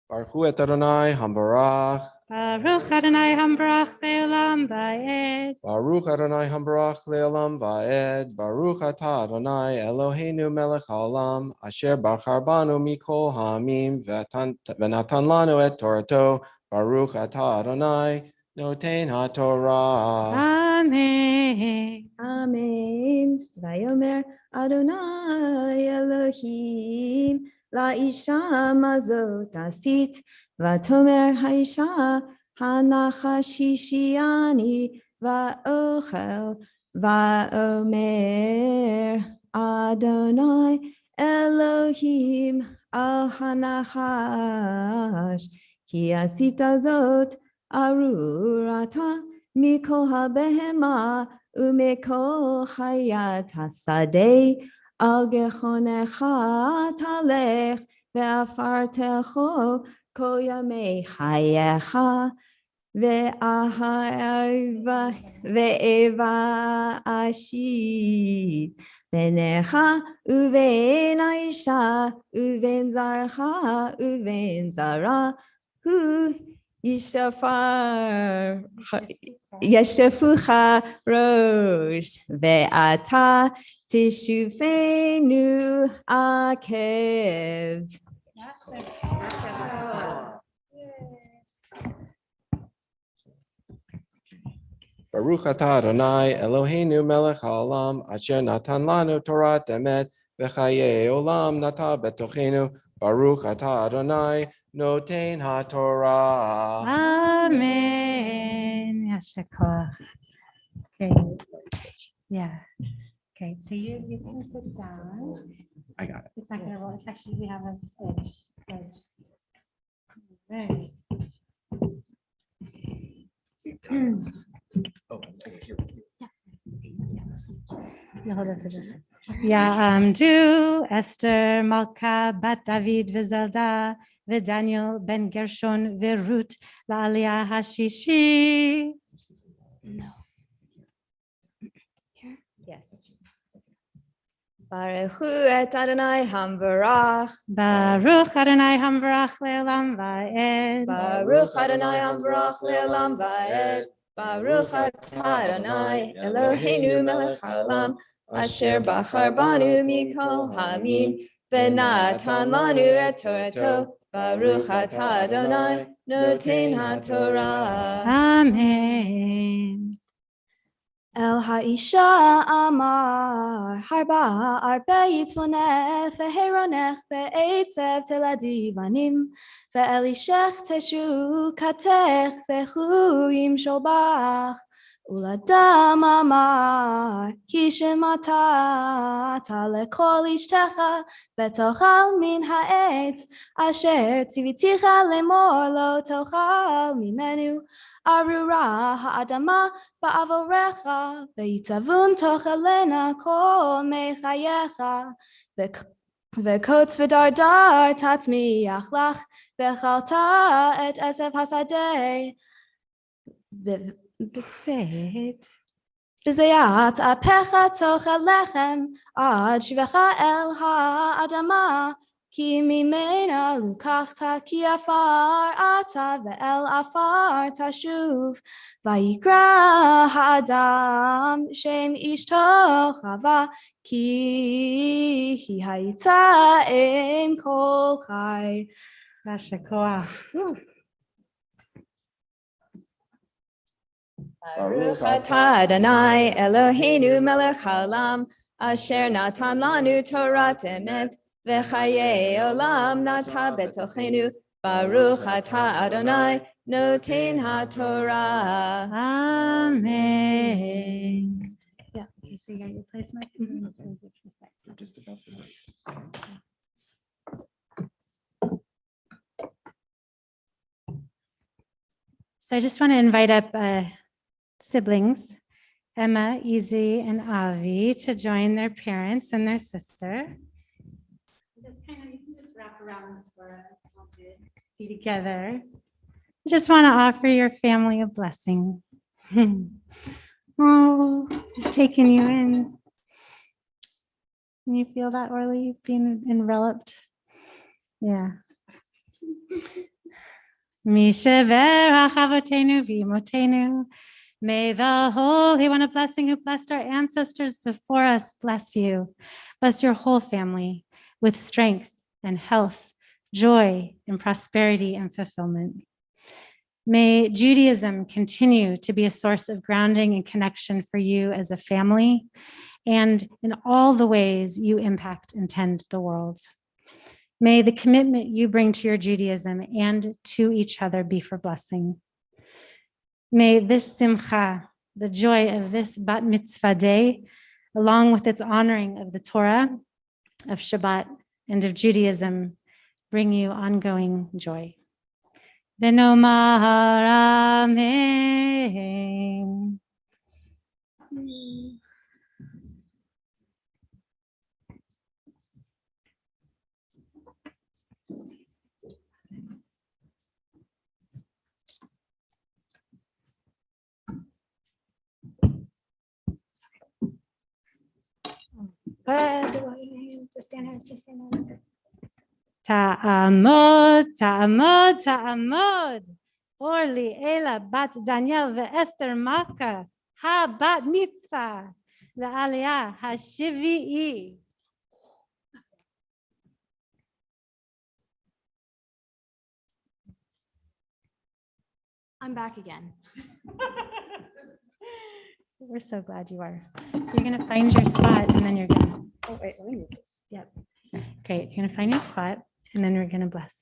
Baruch hu et Adonai hambarach. Baruch Adonai hambrach le'olam va'ed. Baruch Adonai hambarach le'olam va'ed. Baruch atah Adonai Eloheinu melech haolam asher bachar banu mikol ha'amim v'natan lanu et Torato. Baruch atah Adonai noten ha'Torah. Amen. Amen. Vayomer Adonai Elohim la'isha mazot asit vatomer haisha hanachashishiani va'ochel va'omer Adonai Elohim al hanachash ki asita zot arurata mikol habehema umekol hayat hasadeh al gechonecha talech ve'afartecho kol yamei chayecha ve'eva ashit benecha uvein aisha uvein zarcha uvein zara hu yishafar Yeshefucha Rosh Ve'ata Tishufenu Akev. Baruch atah Adonai Eloheinu melech haolam asher natan lanu Torah emet v'chayei olam nata betochenu. Baruch atah Adonai noten ha'Torah. Amen. Yasher koach. Okay. Yeah. Okay. So you can sit down. I got it. It's not going to roll. It's actually, we have an edge. Right. Oh, here. You hold it for this. Ya'amdu Esther Malka bat David v'Zelda v'Daniel ben Gershon v'Rut la'aliyah hashishi. No. Here? Yes. Baruch hu et Adonai hamvarach. Baruch Adonai hamvarach le'olam va'ed. Baruch Adonai hamvarach le'olam va'ed. Baruch atah Adonai Eloheinu melech haolam asher bachar banu mikol ha'amim v'natan lanu et Torato. Baruch atah Adonai noten ha'Torah. Amen. El Haisha Amar Harba Arbe Yitzmonech Veheronech Be'etzev Teladi Vanim Ve'elishech Teshu Katech Vechuyim Shobach Uladam Amar Kishemata Talekol Ishtecha Vetochal Min Ha'etz Asher Tiviticha Lemor Lo Tochal Mimenu Arura Ha'adama Ba'avorecha Ve'itzavun Tochelena Kol Mechayecha Ve'kotz v'dardar Tatmiach Lach Ve'chalta Et Esev Hasadeh B'tzeit. V'zeyat Apecha Tochel Lechem Ad Shvecha El Ha'adama כי ממנה לוקחת כי עפר אתה ואל עפר תשוב. ויקרא האדם שם אשתו חווה כי היא הייתה אם כל חי. Rasha koach. Baruch atah Adonai Eloheinu melech haolam asher natan lanu Torat emet v'chayei olam nata betochenu. Baruch atah Adonai noten haTorah. Amen. Yeah, okay, so you got your place mark. Just about to. So I just want to invite up siblings, Emma, Izzy, and Avi, to join their parents and their sister. Just kind of, you can just wrap around the Torah. It's all good. Be together. I just want to offer your family a blessing. Oh, just taking you in. Can you feel that, Orli, being enveloped? Yeah. Mishaverach avotenu v'imotenu. May the Holy One of Blessing who blessed our ancestors before us bless you. Bless your whole family with strength and health, joy and prosperity and fulfillment. May Judaism continue to be a source of grounding and connection for you as a family and in all the ways you impact and tend the world. May the commitment you bring to your Judaism and to each other be for blessing. May this simcha, the joy of this bat mitzvah day, along with its honoring of the Torah, of Shabbat, and of Judaism, bring you ongoing joy. V'nomar amen. Just stand here, just stand here. Ta'amod, ta'amod, ta'amod. Orli, Ela, bat Daniel, ve'Esther Malka, ha bat mitzvah, le'aliyah, ha-shivi'i. I'm back again. We're so glad you are. So you're going to find your spot and then you're going to, oh, wait, let me move this. Yep. Great. You're going to find your spot and then we're going to bless.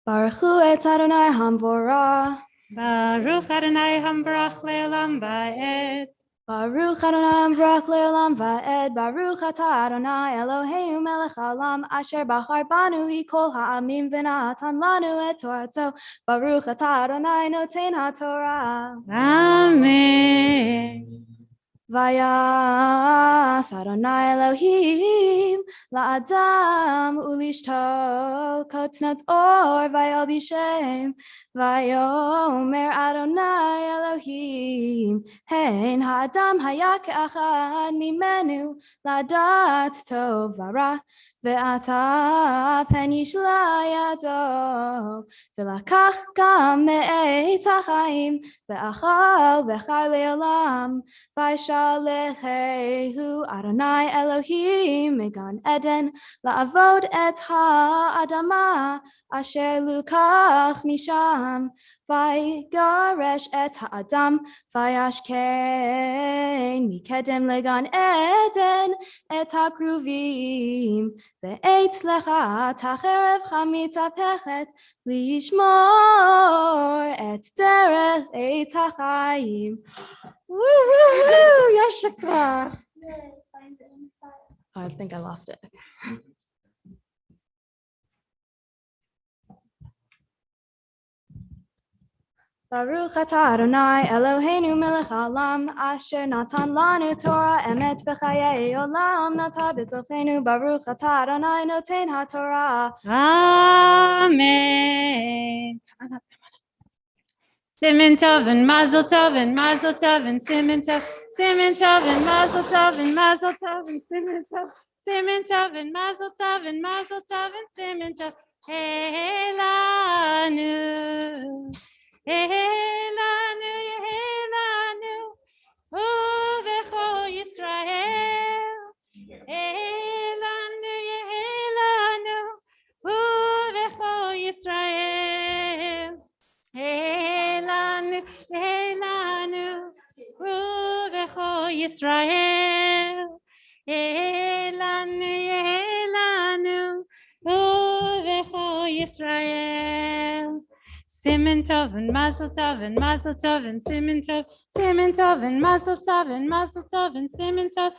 Baruch hu et Adonai hamvorah. Baruch Adonai hambrach le'olam va'ed. Baruch Adonai Baruch Le'olam Va'ed. Baruch Atah Adonai Eloheinu Melech Haolam Asher Bachar Banu Mikol Ha'amim V'natan Lanu Et Torato. Baruch Atah Adonai Noten HaTorah. Amen. Vayas Adonai Elohim La'adam Ulishto Kotnot Or Vayal Bishem. Vayomer Adonai Elohim Hein Ha'adam Haya Ke'achad Mimenu Ladat Tov V'ra Ve'ata Pen Yishla Yado V'lakach Gam Me'et HaChaim Ve'achal V'chai Le'olam V'yishalechehu Adonai Elohim Megan Eden La'avod Et Ha'adama Asher Lukach Misham Vaygaresh Et Ha'adam Vayashkein Mikedem Legan Eden Et HaKruvim Ve'et Lecha Tacherev Chamitapechet Lishmor Et Derech Et HaChaim. Woo, woo, woo. Yashakra. I think I lost it. Baruch atah Adonai Eloheinu melech haolam asher natan lanu Torah emet v'chayei olam nata b'tofenu Baruch atah Adonai noten haTorah. Amen. Come on up. Siman tov and mazel tov and mazel tov and siman tov and mazel tov and mazel tov and siman tov and mazel tov and mazel tov and siman tov. Helanu, helanu, helanu, uvecho Yisrael. Helanu, helanu, uvecho Yisrael. Helanu, helanu, uvecho Yisrael. Helanu, helanu, uvecho Yisrael. Siman tov and mazel tov and mazel tov and siman tov and mazel tov and mazel tov and siman tov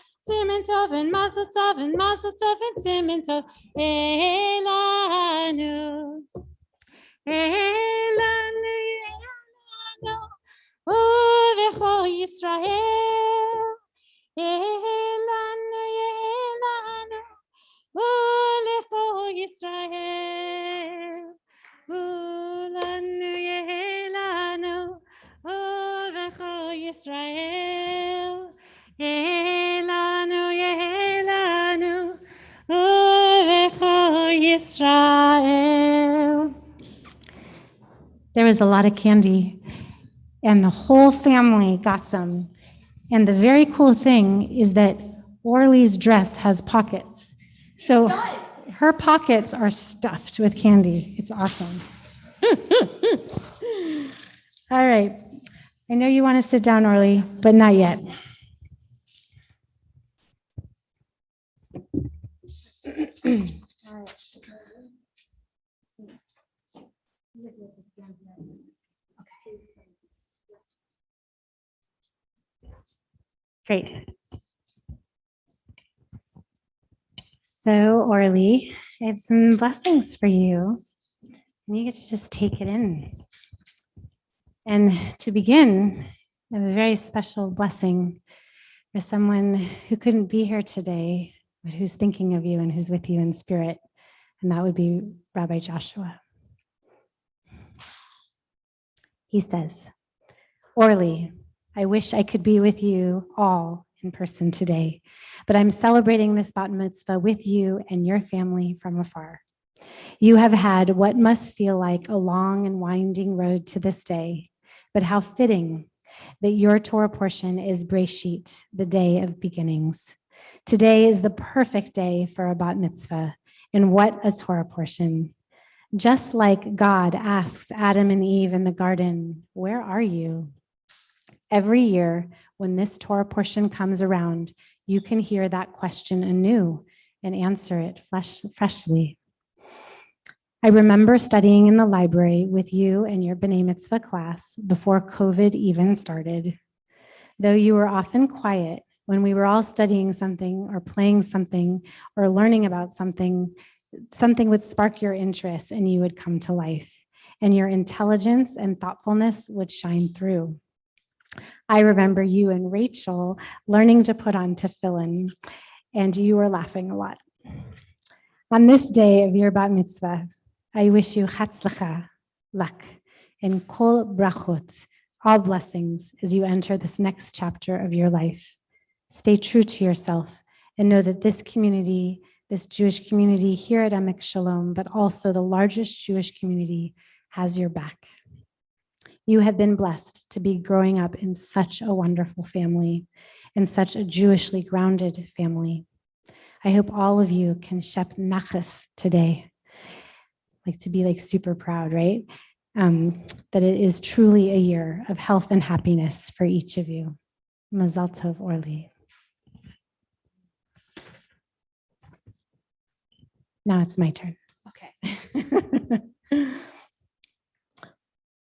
and mazel tov and mazel tov and siman tov. Helanu. Helanu, helanu, uvecho Yisrael. Helanu, helanu, uvecho Yisrael. Helanu, helanu, uvecho Yisrael. Helanu, helanu, uvecho Yisrael. There was a lot of candy, and the whole family got some. And the very cool thing is that Orli's dress has pockets. So her pockets are stuffed with candy. It's awesome. All right. I know you want to sit down, Orli, but not yet. Great. So, Orli, I have some blessings for you, and you get to just take it in. And to begin, I have a very special blessing for someone who couldn't be here today, but who's thinking of you and who's with you in spirit, and that would be Rabbi Joshua. He says, Orli, I wish I could be with you all in person today, but I'm celebrating this bat mitzvah with you and your family from afar. You have had what must feel like a long and winding road to this day, but how fitting that your Torah portion is Breshit, the day of beginnings. Today is the perfect day for a bat mitzvah, and what a Torah portion. Just like God asks Adam and Eve in the garden, where are you? Every year, when this Torah portion comes around, you can hear that question anew and answer it freshly. I remember studying in the library with you and your B'nai Mitzvah class before COVID even started. Though you were often quiet when we were all studying something or playing something or learning about something, something would spark your interest and you would come to life, and your intelligence and thoughtfulness would shine through. I remember you and Rachel learning to put on tefillin, and you were laughing a lot. On this day of your bat mitzvah, I wish you hatzlacha, luck, and kol brachot, all blessings as you enter this next chapter of your life. Stay true to yourself and know that this community, this Jewish community here at Emek Shalom, but also the largest Jewish community, has your back. You have been blessed to be growing up in such a wonderful family and such a Jewishly grounded family. I hope all of you can shep nachas today, like to be like super proud, right? That it is truly a year of health and happiness for each of you. Mazal tov, Orli. Now it's my turn. Okay.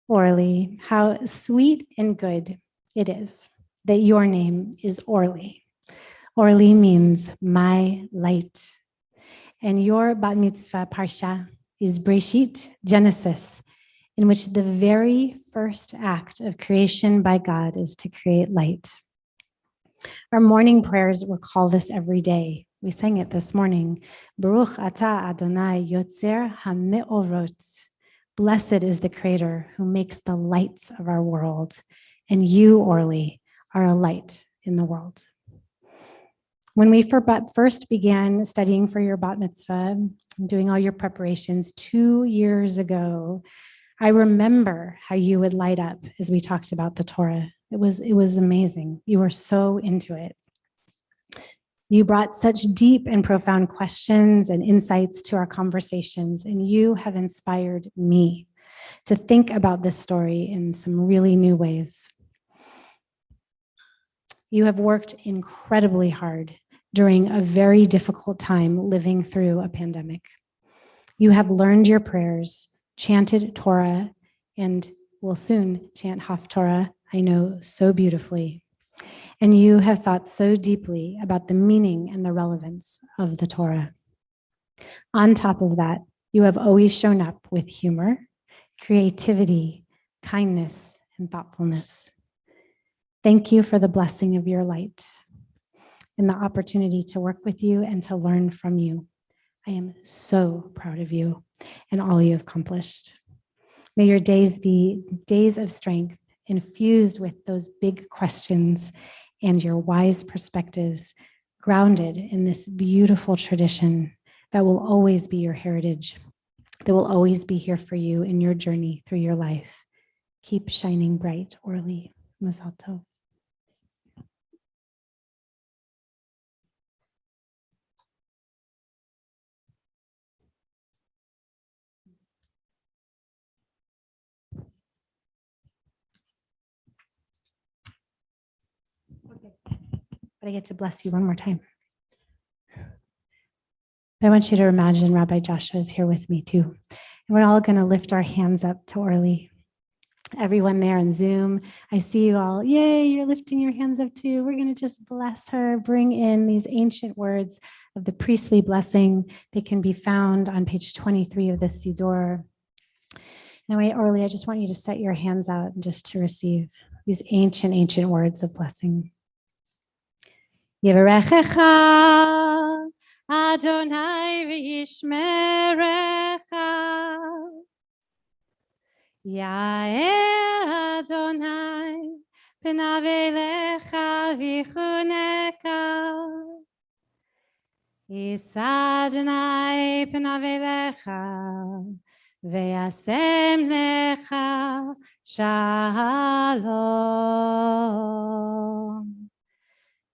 Orli, how sweet and good it is that your name is Orli. Orli means my light. And your bat mitzvah parsha is Breshit, Genesis, in which the very first act of creation by God is to create light. Our morning prayers recall this every day. We sang it this morning. Baruch atah Adonai yotzer hameorot. Blessed is the Creator who makes the lights of our world. And you, Orli, are a light in the world. When we first began studying for your bat mitzvah, doing all your preparations 2 years ago, I remember how you would light up as we talked about the Torah. It was amazing. You were so into it. You brought such deep and profound questions and insights to our conversations, and you have inspired me to think about this story in some really new ways. You have worked incredibly hard during a very difficult time living through a pandemic. You have learned your prayers, chanted Torah, and will soon chant Haftorah, I know so beautifully. And you have thought so deeply about the meaning and the relevance of the Torah. On top of that, you have always shown up with humor, creativity, kindness, and thoughtfulness. Thank you for the blessing of your light and the opportunity to work with you and to learn from you. I am so proud of you and all you have accomplished. May your days be days of strength, infused with those big questions and your wise perspectives, grounded in this beautiful tradition that will always be your heritage, that will always be here for you in your journey through your life. Keep shining bright, Orli. Mazal tov. But I get to bless you one more time. I want you to imagine Rabbi Joshua is here with me too. And we're all going to lift our hands up to Orli. Everyone there on Zoom, I see you all. Yay, you're lifting your hands up too. We're going to just bless her, bring in these ancient words of the priestly blessing. They can be found on page 23 of the Siddur. Anyway, Orli, I just want you to set your hands out just to receive these ancient words of blessing. Yevarechecha Adonai v'yishmerecha. Ya'er Adonai p'nav elecha v'chuneka. Yisa Adonai p'nav elecha v'yasem lecha shalom.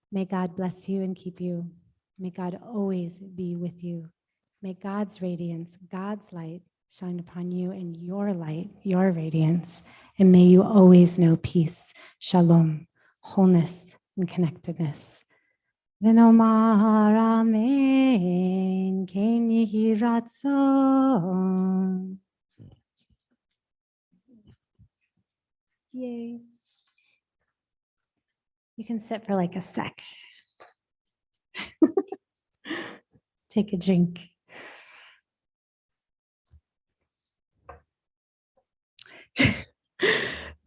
May God bless you and keep you. May God always be with you. May God's radiance, God's light shine upon you and your light, your radiance. And may you always know peace, shalom, wholeness, and connectedness. V'nomar amen, ken yehi ratzon. Yay. You can sit for like a sec. Take a drink.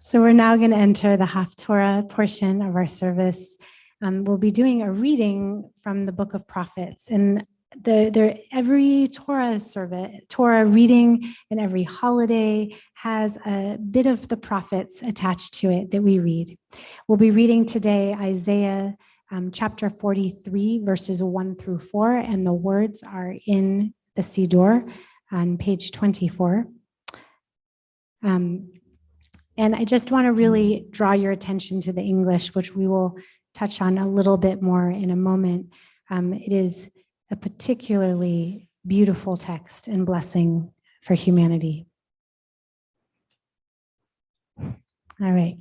So we're now going to enter the Haftorah portion of our service. We'll be doing a reading from the Book of Prophets. And every Torah reading and every holiday has a bit of the prophets attached to it that we read. We'll be reading today Isaiah chapter 43, verses 1 through 4, and the words are in the Siddur on page 24. And I just want to really draw your attention to the English, which we will touch on a little bit more in a moment. It is a particularly beautiful text and blessing for humanity. All right.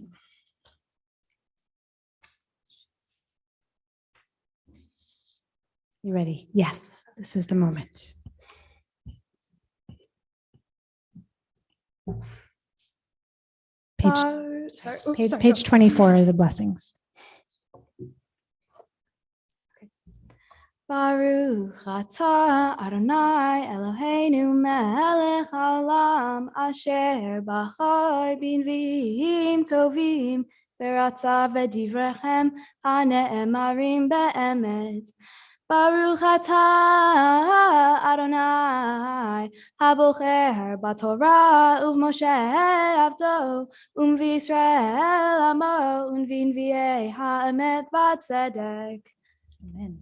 You ready? Yes, this is the moment. Page 24 are the blessings. Baruch atah Adonai Eloheinu melech haolam asher bachar b'nviim tovim v'ratza v'divrechem hane'emarim be'emet. Baruch atah Adonai habocher b'Torah uv'Moshe avdo u'v'Yisrael amo u'v'nviei ha'emet v'tzedek. Amen.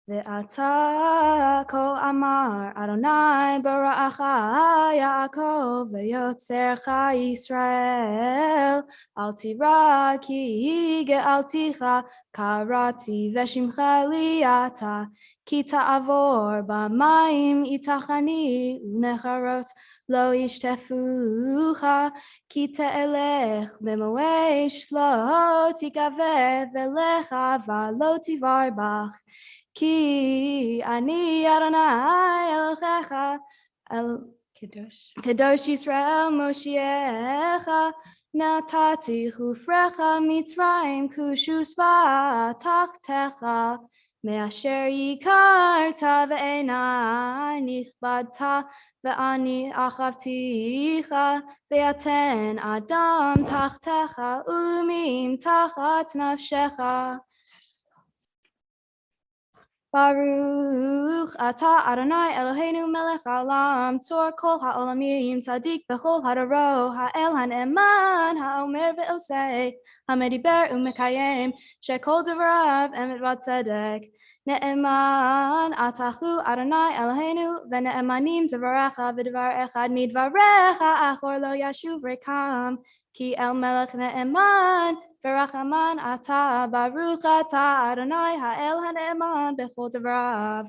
Ve'ata ko amar Adonai bara'acha Yaakov ve'yotzerecha Yisrael al tira ki ge'alticha karati ve'shimcha liata ki ta'avor b'mayim itachani u'necharot lo yishtefucha ki te'elech b'moesh lo tikaveh ve'lecha v'lo tivar bach Ki ani Adonai Elohecha El Kadosh Yisrael Moshiach Natati Chufrecha Mitzrayim Kushus Tachtecha Me'asher Yikarta Ve'enai Nichbadta Ve'ani Achavticha Ve'aten Adam Tachtecha Umim Tachat Nafshecha Baruch atah Adonai Eloheinu melech haolam tzor kol ha'olamim tzadik b'chol hadaro ha'el ha'ne'eman ha'omer ve'oseh ha'mediber u'mekayem shekol devarav emet v'tzedek ne'eman atachu Adonai Eloheinu v'ne'emanim devarecha v'devar echad midvarecha achor lo yashuv rekam ki el melech ne'eman V'rachaman atah baruch atah Adonai ha'el ha'ne'eman b'chol devarav.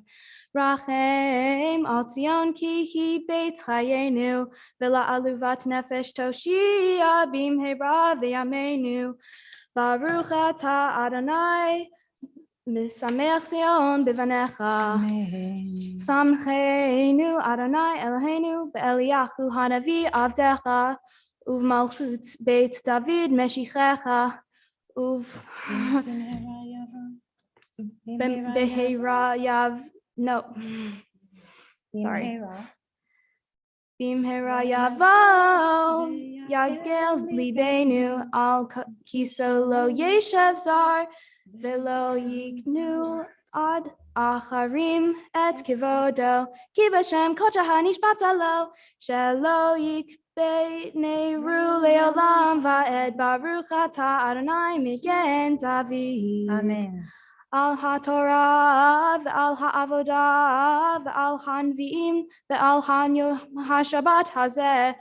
Rachem al Tzion ki hi beit chayenu v'la'aluvat nefesh toshia bimheira v'yameinu. Baruch atah Adonai misamech Zion b'vanecha. Amen. Samcheinu Adonai Eloheinu be'Eliyahu hanavi avdecha. Uv malchut beit David meshichecha uv behera yav no sorry bimhera yavo yagel libenu al kiso lo yeshev zar velo yignu ad acharim et kivodo ki b'shem kol shahanish batalo shelo yik Neiru le'olam va'ed baruch atah Adonai migen David. Amen. Al ha'torah ve'al ha'avodah ve'al ha'nvi'im ve'al ha'shabbat hazeh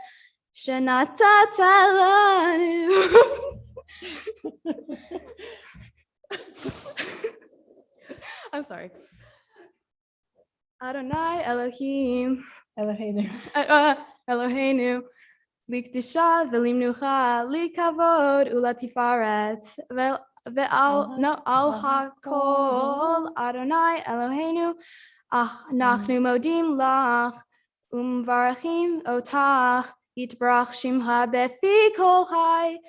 shenatata lanu. I'm sorry. Adonai Elohim. Eloheinu. Eloheinu. Likdisha v'limnucha likavod ulatifaret ve'al no al hakol Adonai Eloheinu nachnu modim lach umvarachim otach yitbarach shimcha befi kol chai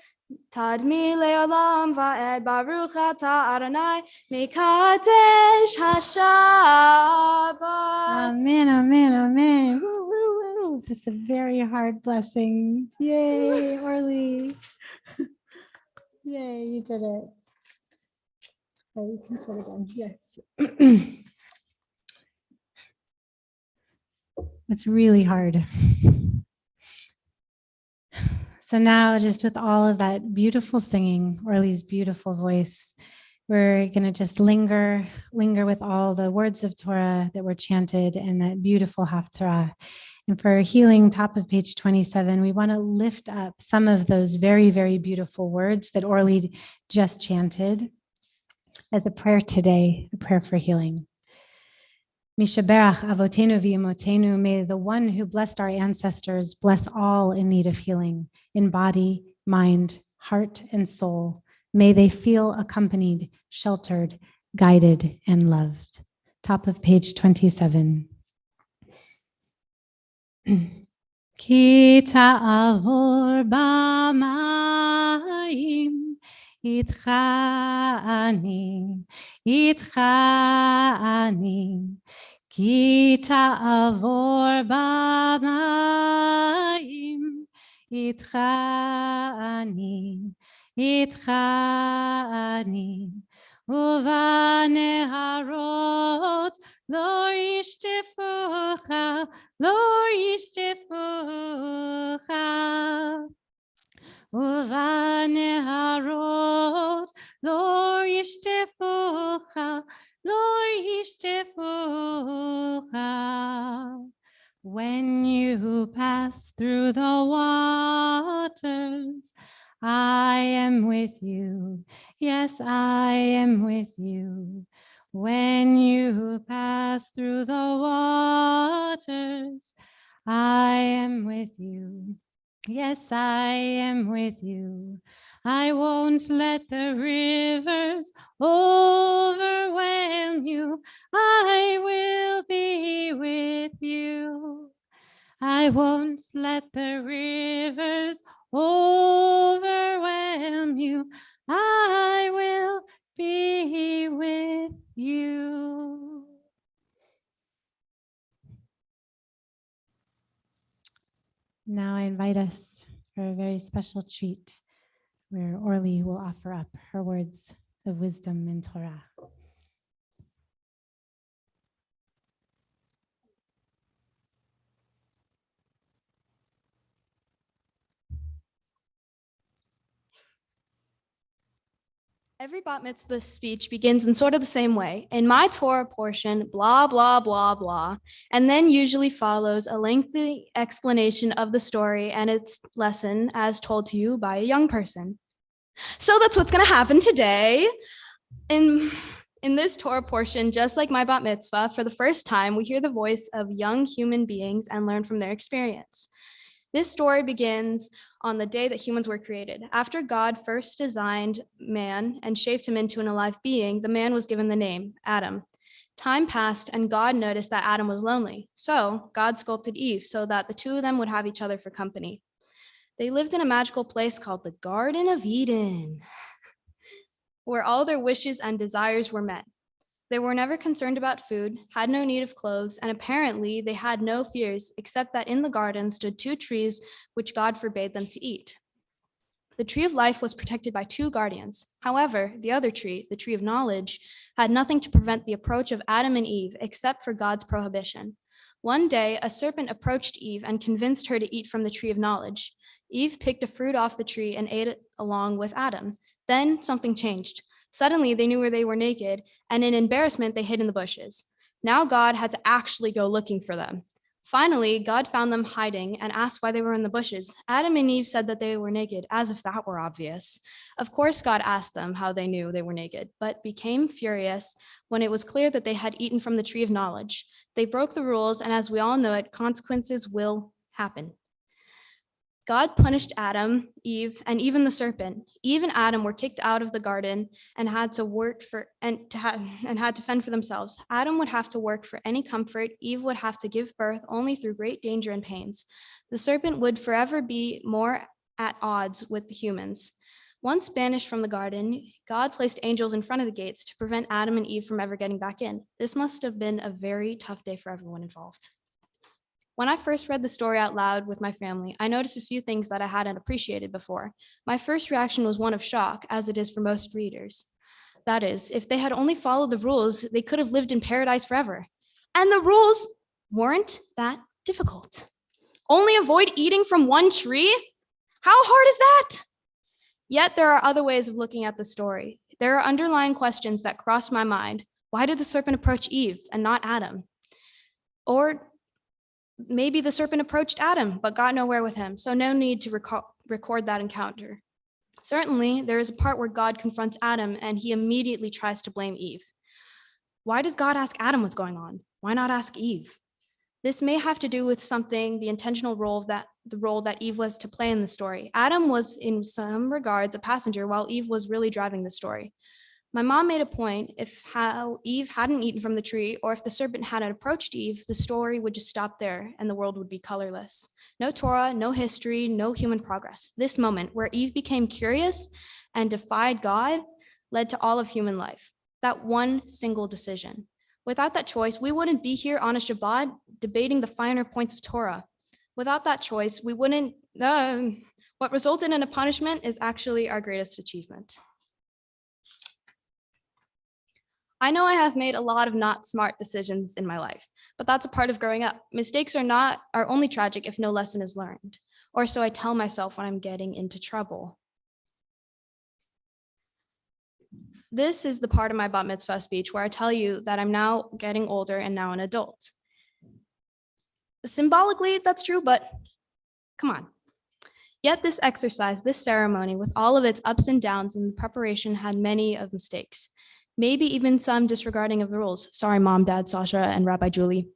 tadmi le'olam va'ed baruch atah Adonai mikadesh hashabbat. Amen, amen, amen. Woo, woo, woo. That's a very hard blessing. Yay, Orli. Yay, you did it. Oh, you can say it again. Yes. It's really hard. So now, just with all of that beautiful singing, Orli's beautiful voice, we're going to just linger with all the words of Torah that were chanted in that beautiful Haftarah. And for healing, top of page 27, we want to lift up some of those very, very beautiful words that Orli just chanted as a prayer today, a prayer for healing. Mishaberach avotenu v'imotenu, may the one who blessed our ancestors bless all in need of healing, in body, mind, heart, and soul. May they feel accompanied, sheltered, guided, and loved. Top of page 27. Ki ta'avor b'mayim בשמיים, איתך אני, כי תעבור במים, איתך אני, ובנהרות לא ישטפוך, ובנהרות לא ישטפוך, When you pass through the waters, I am with you. Yes, I am with you. When you pass through the waters, I am with you. Yes, I am with you. I won't let the rivers overwhelm you. I will be with you. I won't let the rivers overwhelm you. I will be with you. Now I invite us for a very special treat where Orli will offer up her words of wisdom and Torah. Every bat mitzvah speech begins in sort of the same way. In my Torah portion, blah, blah, blah, blah, and then usually follows a lengthy explanation of the story and its lesson as told to you by a young person. So that's what's going to happen today. In this Torah portion, just like my bat mitzvah, for the first time, we hear the voice of young human beings and learn from their experience. This story begins on the day that humans were created. After God first designed man and shaped him into an alive being, the man was given the name Adam. Time passed and God noticed that Adam was lonely. So God sculpted Eve so that the two of them would have each other for company. They lived in a magical place called the Garden of Eden, where all their wishes and desires were met. They were never concerned about food, had no need of clothes, and apparently they had no fears, except that in the garden stood two trees which God forbade them to eat. The tree of life was protected by two guardians. However, the other tree, the tree of knowledge, had nothing to prevent the approach of Adam and Eve except for God's prohibition. One day, a serpent approached Eve and convinced her to eat from the tree of knowledge. Eve picked a fruit off the tree and ate it along with Adam. Then something changed. Suddenly, they knew where they were naked, and in embarrassment, they hid in the bushes. Now God had to actually go looking for them. Finally, God found them hiding and asked why they were in the bushes. Adam and Eve said that they were naked, as if that were obvious. Of course, God asked them how they knew they were naked, but became furious when it was clear that they had eaten from the tree of knowledge. They broke the rules, and as we all know it, consequences will happen. God punished Adam, Eve, and even the serpent. Eve and Adam were kicked out of the garden and had to fend for themselves. Adam would have to work for any comfort. Eve would have to give birth only through great danger and pains. The serpent would forever be more at odds with the humans. Once banished from the garden, God placed angels in front of the gates to prevent Adam and Eve from ever getting back in. This must have been a very tough day for everyone involved. When I first read the story out loud with my family, I noticed a few things that I hadn't appreciated before. My first reaction was one of shock, as it is for most readers. That is, if they had only followed the rules, they could have lived in paradise forever. And the rules weren't that difficult. Only avoid eating from one tree? How hard is that? Yet there are other ways of looking at the story. There are underlying questions that cross my mind. Why did the serpent approach Eve and not Adam? Or maybe the serpent approached Adam, but got nowhere with him, so no need to record that encounter. Certainly, there is a part where God confronts Adam, and he immediately tries to blame Eve. Why does God ask Adam what's going on? Why not ask Eve? This may have to do with something, the intentional role that Eve was to play in the story. Adam was, in some regards, a passenger, while Eve was really driving the story. My mom made a point if how Eve hadn't eaten from the tree, or if the serpent hadn't approached Eve, the story would just stop there and the world would be colorless. No Torah, no history, no human progress. This moment where Eve became curious and defied God led to all of human life. That one single decision. Without that choice, we wouldn't be here on a Shabbat debating the finer points of Torah. Without that choice, we wouldn't, what resulted in a punishment is actually our greatest achievement. I know I have made a lot of not smart decisions in my life, but that's a part of growing up. Mistakes are only tragic if no lesson is learned, or so I tell myself when I'm getting into trouble. This is the part of my bat mitzvah speech where I tell you that I'm now getting older and now an adult. Symbolically, that's true, but come on. Yet this exercise, this ceremony, with all of its ups and downs in the preparation, had many of mistakes. Maybe even some disregarding of the rules. Sorry, Mom, Dad, Sasha, and Rabbi Julie.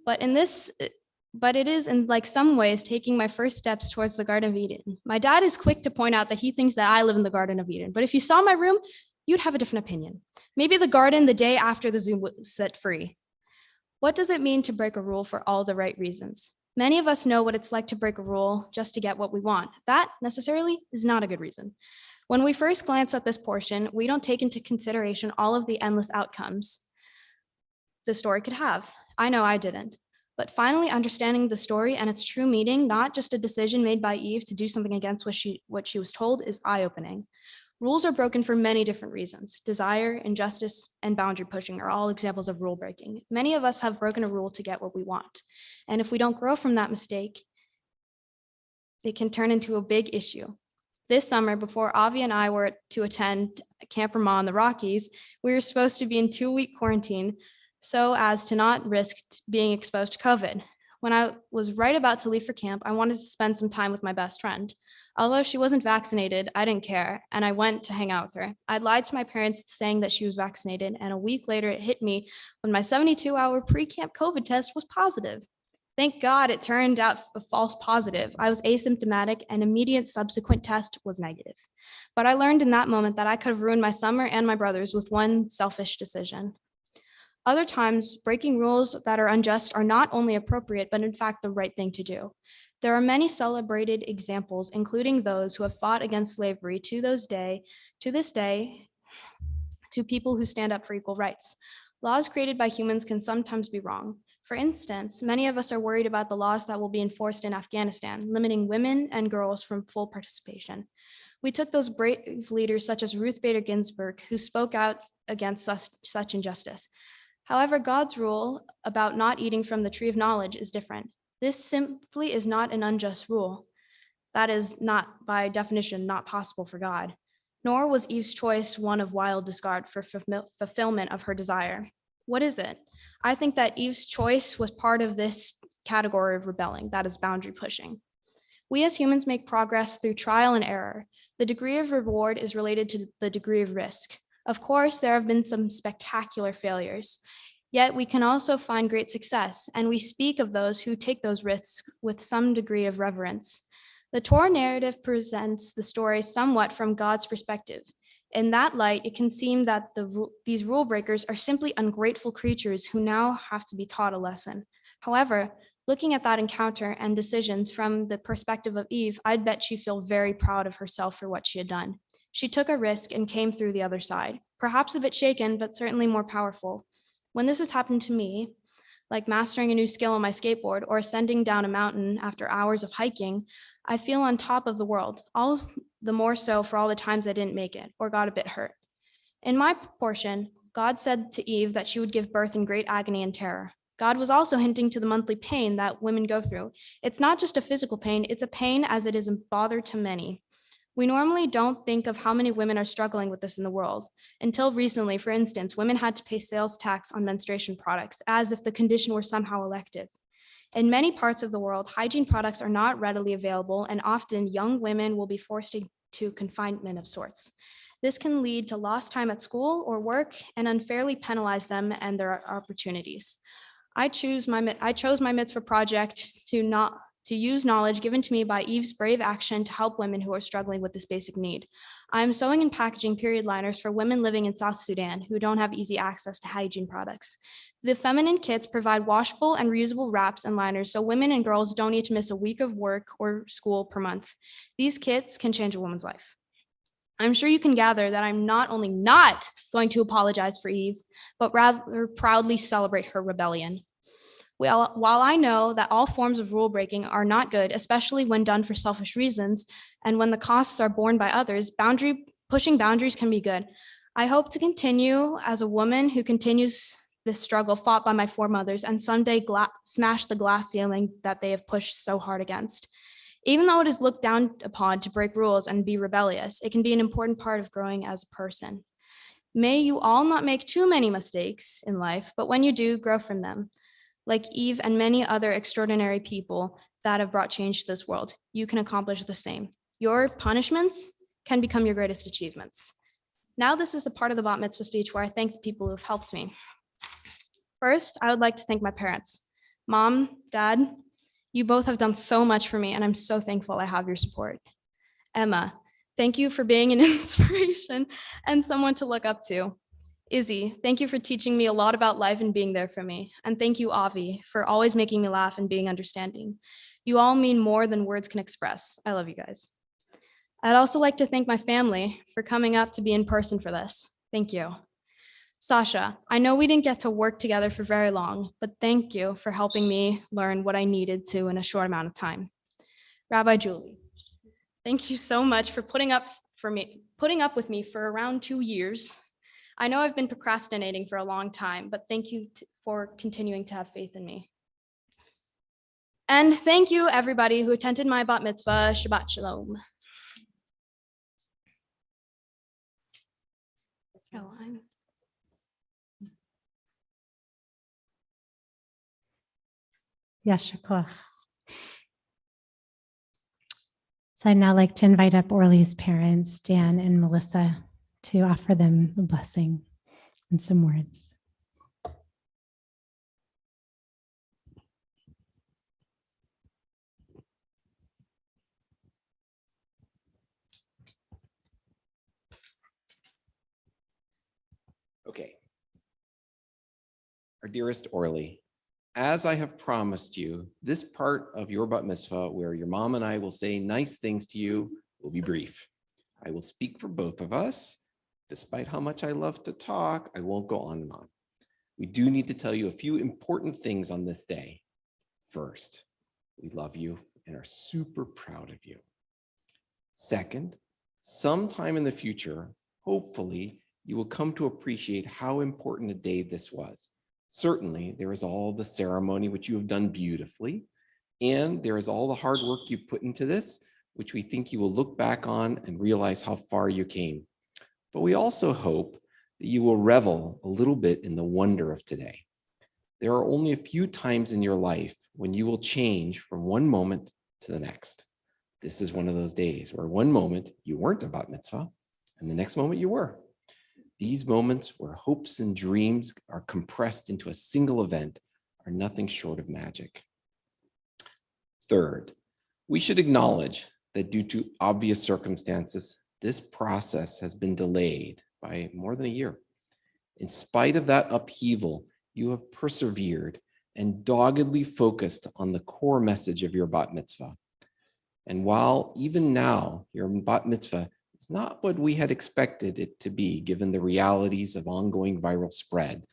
But it is in like some ways taking my first steps towards the Garden of Eden. My dad is quick to point out that he thinks that I live in the Garden of Eden. But if you saw my room, you'd have a different opinion. Maybe the garden the day after the Zoom was set free. What does it mean to break a rule for all the right reasons? Many of us know what it's like to break a rule just to get what we want. That necessarily is not a good reason. When we first glance at this portion, we don't take into consideration all of the endless outcomes the story could have. I know I didn't. But finally understanding the story and its true meaning, not just a decision made by Eve to do something against what she was told, is eye-opening. Rules are broken for many different reasons. Desire, injustice, and boundary pushing are all examples of rule breaking. Many of us have broken a rule to get what we want. And if we don't grow from that mistake, it can turn into a big issue. This summer, before Avi and I were to attend Camp Ramah in the Rockies, we were supposed to be in 2-week quarantine so as to not risk being exposed to COVID. When I was right about to leave for camp, I wanted to spend some time with my best friend. Although she wasn't vaccinated, I didn't care, and I went to hang out with her. I lied to my parents saying that she was vaccinated, and a week later it hit me when my 72-hour pre-camp COVID test was positive. Thank God it turned out a false positive. I was asymptomatic and immediate subsequent test was negative. But I learned in that moment that I could have ruined my summer and my brother's with one selfish decision. Other times, breaking rules that are unjust are not only appropriate, but in fact the right thing to do. There are many celebrated examples, including those who have fought against slavery to this day, to people who stand up for equal rights. Laws created by humans can sometimes be wrong. For instance, many of us are worried about the laws that will be enforced in Afghanistan, limiting women and girls from full participation. We took those brave leaders such as Ruth Bader Ginsburg, who spoke out against such injustice. However, God's rule about not eating from the tree of knowledge is different. This simply is not an unjust rule. That is not, by definition, not possible for God. Nor was Eve's choice one of wild discard for fulfillment of her desire. What is it? I think that Eve's choice was part of this category of rebelling, that is boundary pushing. We as humans make progress through trial and error. The degree of reward is related to the degree of risk. Of course, there have been some spectacular failures, yet we can also find great success, and we speak of those who take those risks with some degree of reverence. The Torah narrative presents the story somewhat from God's perspective. In that light, it can seem that these rule breakers are simply ungrateful creatures who now have to be taught a lesson. However, looking at that encounter and decisions from the perspective of Eve, I'd bet she'd feel very proud of herself for what she had done. She took a risk and came through the other side, perhaps a bit shaken, but certainly more powerful. When this has happened to me, like mastering a new skill on my skateboard or ascending down a mountain after hours of hiking, I feel on top of the world, all the more so for all the times I didn't make it or got a bit hurt. In my portion, God said to Eve that she would give birth in great agony and terror. God was also hinting to the monthly pain that women go through. It's not just a physical pain, it's a pain as it is a bother to many. We normally don't think of how many women are struggling with this in the world. Until recently, for instance, women had to pay sales tax on menstruation products as if the condition were somehow elective. In many parts of the world, hygiene products are not readily available, and often young women will be forced to confinement of sorts. This can lead to lost time at school or work and unfairly penalize them and their opportunities. I chose my Mitzvah project to to use knowledge given to me by Eve's brave action to help women who are struggling with this basic need. I am sewing and packaging period liners for women living in South Sudan who don't have easy access to hygiene products. The feminine kits provide washable and reusable wraps and liners so women and girls don't need to miss a week of work or school per month. These kits can change a woman's life. I'm sure you can gather that I'm not only not going to apologize for Eve, but rather proudly celebrate her rebellion. While I know that all forms of rule breaking are not good, especially when done for selfish reasons, and when the costs are borne by others, pushing boundaries can be good. I hope to continue as a woman who continues this struggle fought by my foremothers and someday smash the glass ceiling that they have pushed so hard against. Even though it is looked down upon to break rules and be rebellious, it can be an important part of growing as a person. May you all not make too many mistakes in life, but when you do, grow from them. Like Eve and many other extraordinary people that have brought change to this world, you can accomplish the same. Your punishments can become your greatest achievements. Now this is the part of the bat mitzvah speech where I thank the people who have helped me. First, I would like to thank my parents. Mom, Dad, you both have done so much for me, and I'm so thankful I have your support. Emma, thank you for being an inspiration and someone to look up to. Izzy, thank you for teaching me a lot about life and being there for me. And thank you, Avi, for always making me laugh and being understanding. You all mean more than words can express. I love you guys. I'd also like to thank my family for coming up to be in person for this. Thank you. Sasha, I know we didn't get to work together for very long, but thank you for helping me learn what I needed to in a short amount of time. Rabbi Julie, thank you so much for putting up with me for around 2 years. I know I've been procrastinating for a long time, but thank you for continuing to have faith in me. And thank you, everybody who attended my bat mitzvah. Shabbat Shalom. Yasher koach. So I'd now like to invite up Orli's parents, Dan and Melissa, to offer them a blessing and some words. Okay. Our dearest Orli, as I have promised you, this part of your bat mitzvah where your mom and I will say nice things to you will be brief. I will speak for both of us. Despite how much I love to talk, I won't go on and on. We do need to tell you a few important things on this day. First, we love you and are super proud of you. Second, sometime in the future, hopefully, you will come to appreciate how important a day this was. Certainly, there is all the ceremony, which you have done beautifully, and there is all the hard work you put into this, which we think you will look back on and realize how far you came. But we also hope that you will revel a little bit in the wonder of today. There are only a few times in your life when you will change from one moment to the next. This is one of those days where one moment you weren't about mitzvah, and the next moment you were. These moments where hopes and dreams are compressed into a single event are nothing short of magic. Third, we should acknowledge that due to obvious circumstances, this process has been delayed by more than a year. In spite of that upheaval, you have persevered and doggedly focused on the core message of your bat mitzvah. And while even now your bat mitzvah is not what we had expected it to be, given the realities of ongoing viral spread,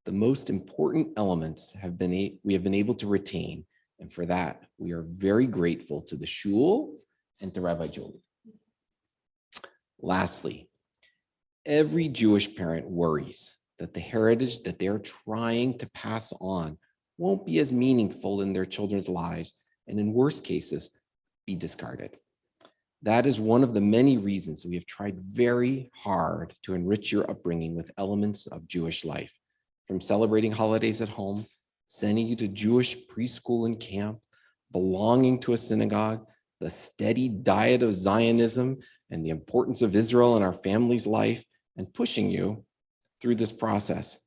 the most important elements we have been able to retain. And for that, we are very grateful to the shul and to Rabbi Julie. Lastly, every Jewish parent worries that the heritage that they're trying to pass on won't be as meaningful in their children's lives, and in worst cases, be discarded. That is one of the many reasons we have tried very hard to enrich your upbringing with elements of Jewish life, from celebrating holidays at home, sending you to Jewish preschool and camp, belonging to a synagogue, the steady diet of Zionism and the importance of Israel in our family's life, and pushing you through this process.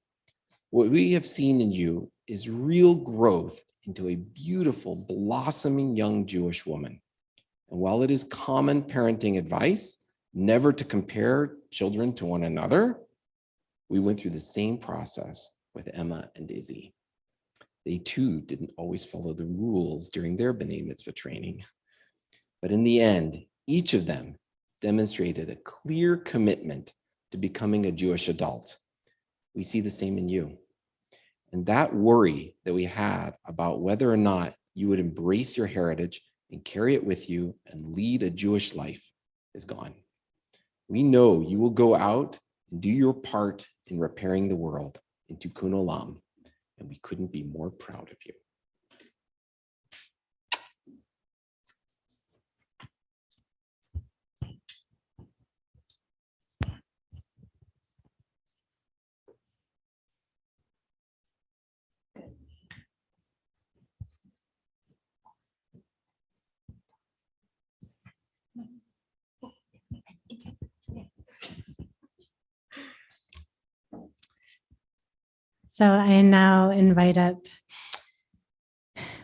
What we have seen in you is real growth into a beautiful, blossoming young Jewish woman. And while it is common parenting advice never to compare children to one another, we went through the same process with Emma and Izzy. They too didn't always follow the rules during their B'nai Mitzvah training. But in the end, each of them demonstrated a clear commitment to becoming a Jewish adult. We see the same in you. And that worry that we had about whether or not you would embrace your heritage and carry it with you and lead a Jewish life is gone. We know you will go out and do your part in repairing the world in Tikkun Olam, and we couldn't be more proud of you. So I now invite up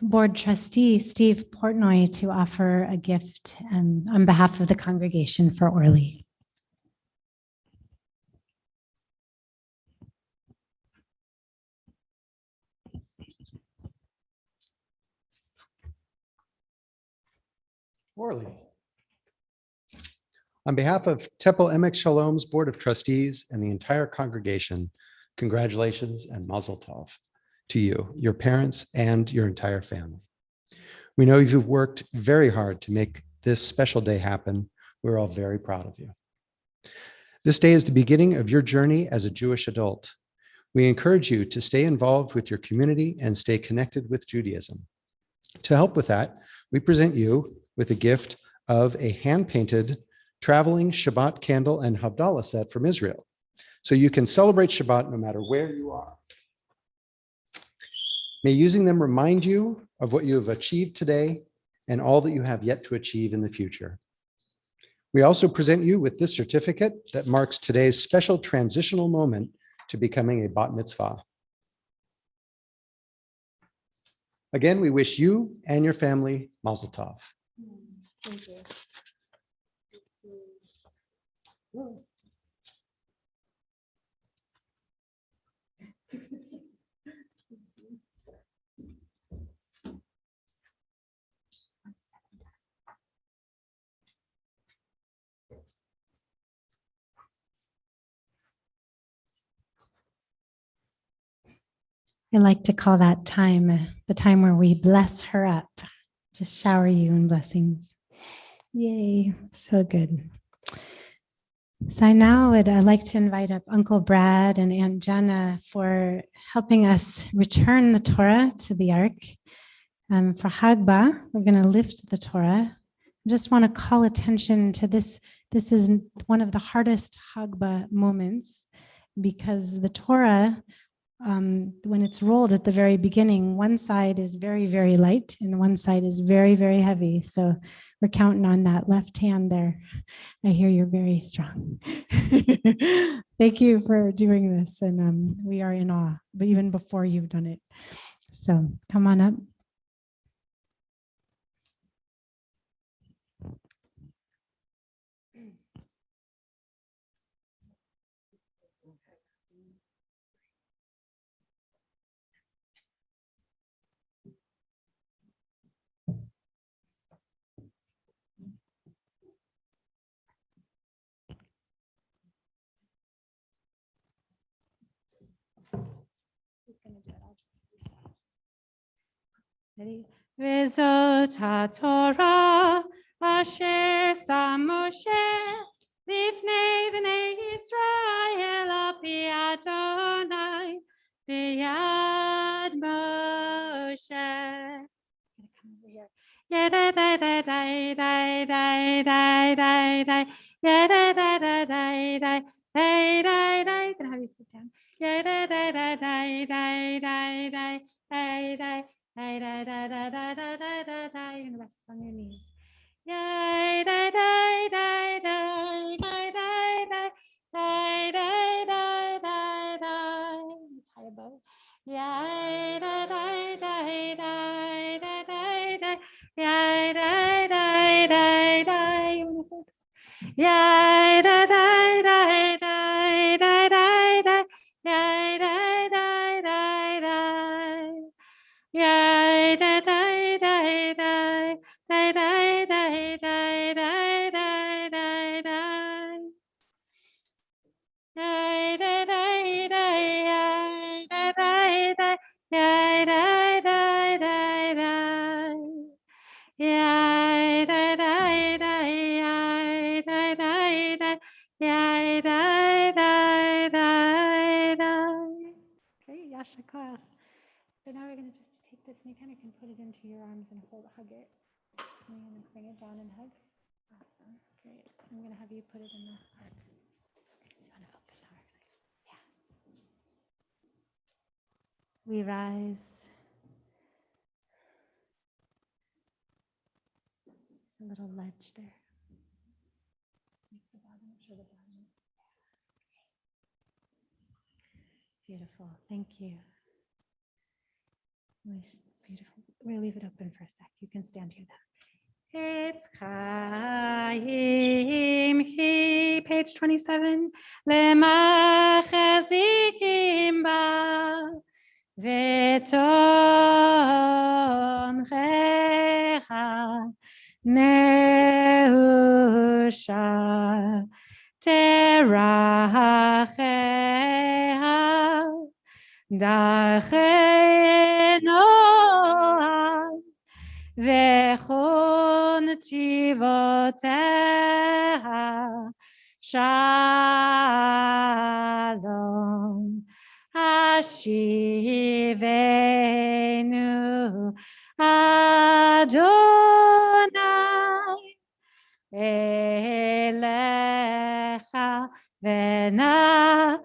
Board Trustee Steve Portnoy to offer a gift on behalf of the congregation for Orli. Orli. On behalf of Temple Emek Shalom's Board of Trustees and the entire congregation, congratulations and mazel tov to you, your parents, and your entire family. We know you've worked very hard to make this special day happen. We're all very proud of you. This day is the beginning of your journey as a Jewish adult. We encourage you to stay involved with your community and stay connected with Judaism. To help with that, we present you with a gift of a hand-painted traveling Shabbat candle and Havdalah set from Israel, so you can celebrate Shabbat no matter where you are. May using them remind you of what you have achieved today and all that you have yet to achieve in the future. We also present you with this certificate that marks today's special transitional moment to becoming a bat mitzvah. Again, we wish you and your family mazel tov. Thank you. I like to call that time the time where we bless her up, just shower you in blessings. Yay, so good. So now I'd like to invite up Uncle Brad and Aunt Jenna for helping us return the Torah to the Ark. For Hagba, we're going to lift the Torah. I just want to call attention to this. This is one of the hardest Hagba moments because the Torah, when it's rolled at the very beginning, one side is very, very light and one side is very, very heavy. So we're counting on that left hand there. I hear you're very strong. Thank you for doing this. And we are in awe, but even before you've done it. So come on up. Ready? Vezot HaTorah asher sam Moshe lifnei bnei Yisrael al pi Adonai b'yad Moshe. Gonna have you sit down. You're gonna rest on your knees. Tie a bow. Yay, da, da, da, da, da, da, da. Yay, da, da, da, da. Yay, da, da, da, da. Da, da, da, da, da, da, da, da. Yay, da, da, da, yay, da, da, da, yay, da, da, da, da. Yay, da, da, da, yay, da, da, da, yay, da, da, da, da. Great, Yasha Koach. So now we're going to just take this and you kind of can put it into your arms and hug it. And you're going to bring it down and hug. Awesome. Great. I'm going to have you put it in the heart. Do you want to open the heart? Yeah. We rise. There's a little ledge there. Let's make the bottom, show the bottom. Beautiful. Thank you. Beautiful. We'll leave it open for a sec. You can stand here though. It's Chaim Hi, page 27. Lemachazikim ba v'tom recha neusha teracheha dachenoa v'chon tivoteha shalom hashivenu Adonai elecha v'nashuva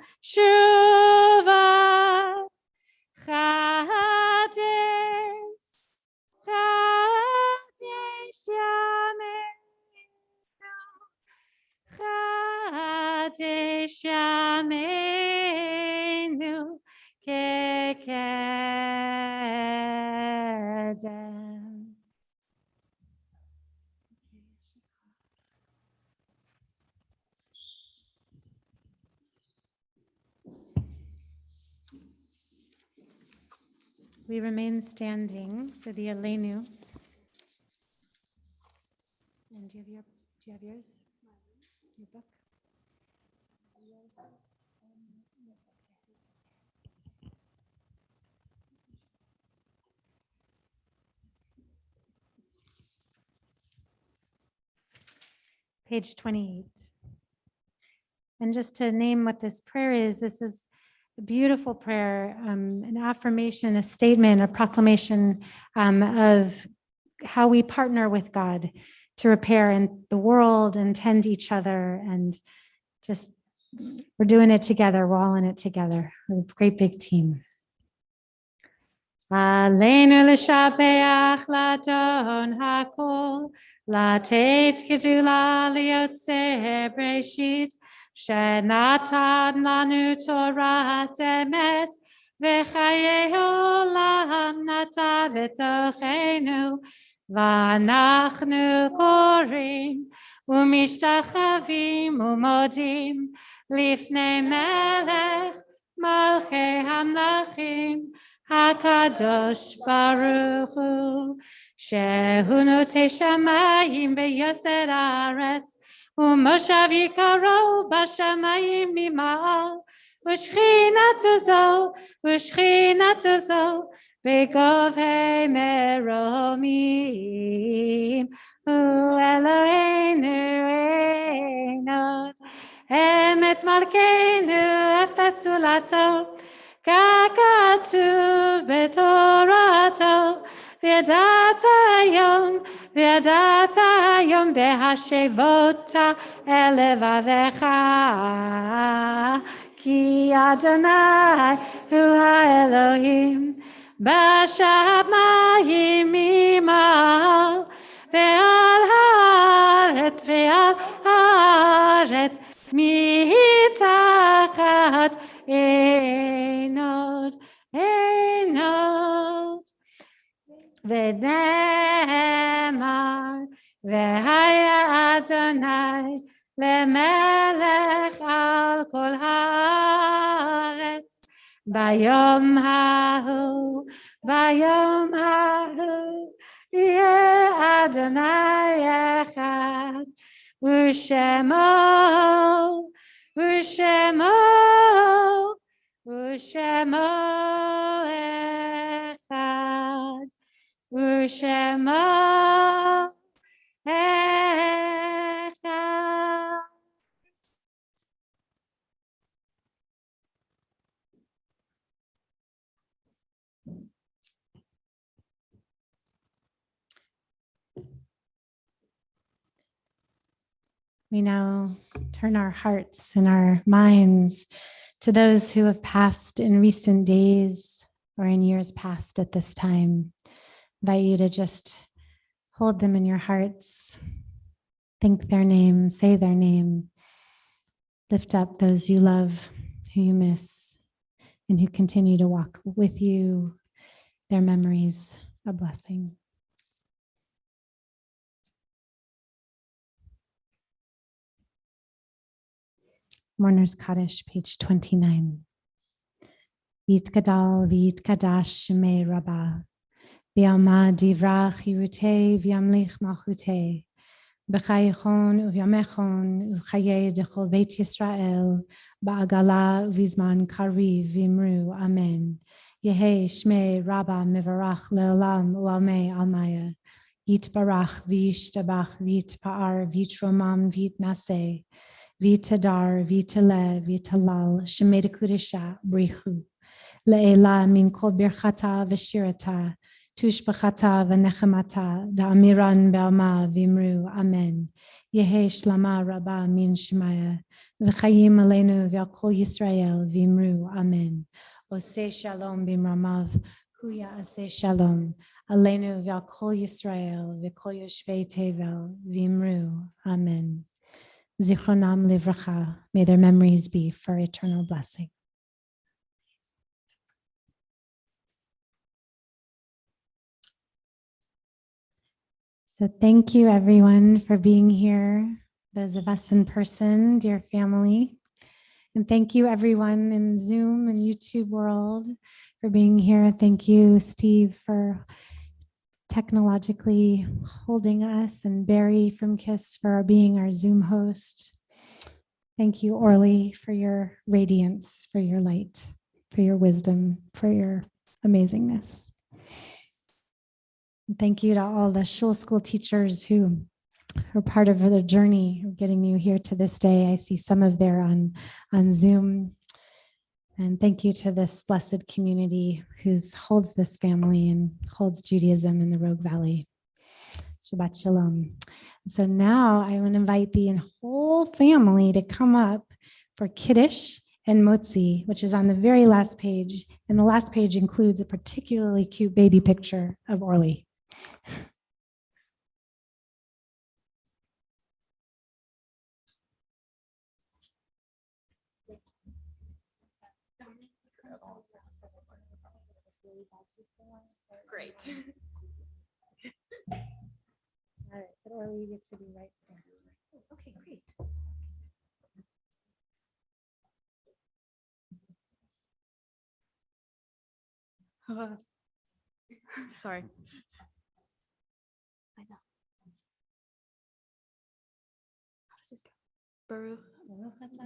Chadesh Yameinu kekedem. We remain standing for the Aleinu. And do you have yours? Your book? Page 28. And just to name what this prayer is, this is a beautiful prayer, an affirmation, a statement, a proclamation of how we partner with God to repair in the world and tend each other. And just, we're doing it together. We're all in it together. We're a great big team. Aleinu l'shabeach ladon hakol, lateit gedula liotze breshit, shenatan lanu Torah emet, v'chaye olam nata b'tochenu, v'anachnu korim, umishtachavim umodim, lifnei melech, malchei hamlachim, Hakadosh Baruch Hu, Shehu Notei Shamayim B'Yoser Haaretz, U'Moshav Yikaro B'Shamayim Nima'al, U'Shchinatu Zo B'Govei Meromim, U'Eloheinu Einot, Emet Malkeinu Efesu Lato, Kakatuv betorato, v'yadata yom behashevota elevavecha, ki Adonai hu ha'Elohim, b'shamayim imal, ve'al haaretz mitachat Einot, v'nemar, v'haya Adonai, למלך על כל הארץ, ביום ההוא, ביום ההוא, יהיה אדוני אחד, ושמו, ושמו, ושמו אחד, ושמו אחד. We now turn our hearts and our minds to those who have passed in recent days or in years past at this time. I invite you to just hold them in your hearts, think their name, say their name, lift up those you love, who you miss, and who continue to walk with you, their memories, a blessing. Mourner's Kaddish, page 29. Yitkadal v'yitkadash shemei rabbah, v'yalma divra chirutei v'yamlich malchutei, b'chayichon u'vyamechon u'chayei dechol beit Yisrael, ba'agala u'vizman kariv v'imru, amen. Yehei shmei rabbah mivarach le'olam u'almei almaya, yitbarach v'yishtabach v'yitpa'ar v'yitromam v'yitnaseh, Vitadar, Vitale, Vitalal, Shemeda Kudisha, Brihu, Le'ela min kol birchata v'shirata, Tushbachata v'nechemata, Da'amiran be'alma v'imru, Amen. Yehe shlama rabba min shemaya, V'chayim aleinu v'al kol Yisrael v'imru, Amen. Oseh shalom b'mramav, Huya aseh shalom, Aleinu v'al kol Yisrael v'kol yoshvei tevel v'imru, Amen. Zichronam livracha, may their memories be for eternal blessing. So thank you everyone for being here, those of us in person, dear family. And thank you everyone in Zoom and YouTube world for being here. Thank you, Steve, for technologically holding us, and Barry from KISS for being our Zoom host. Thank you, Orli, for your radiance, for your light, for your wisdom, for your amazingness. And thank you to all the Shul school teachers who are part of the journey of getting you here to this day. I see some of them on Zoom. And thank you to this blessed community who holds this family and holds Judaism in the Rogue Valley. Shabbat Shalom. So now I want to invite the whole family to come up for Kiddush and Motzi, which is on the very last page. And the last page includes a particularly cute baby picture of Orli. Great. All right, but Orli gets to be right there. Okay, great. Sorry. I know. How does this go?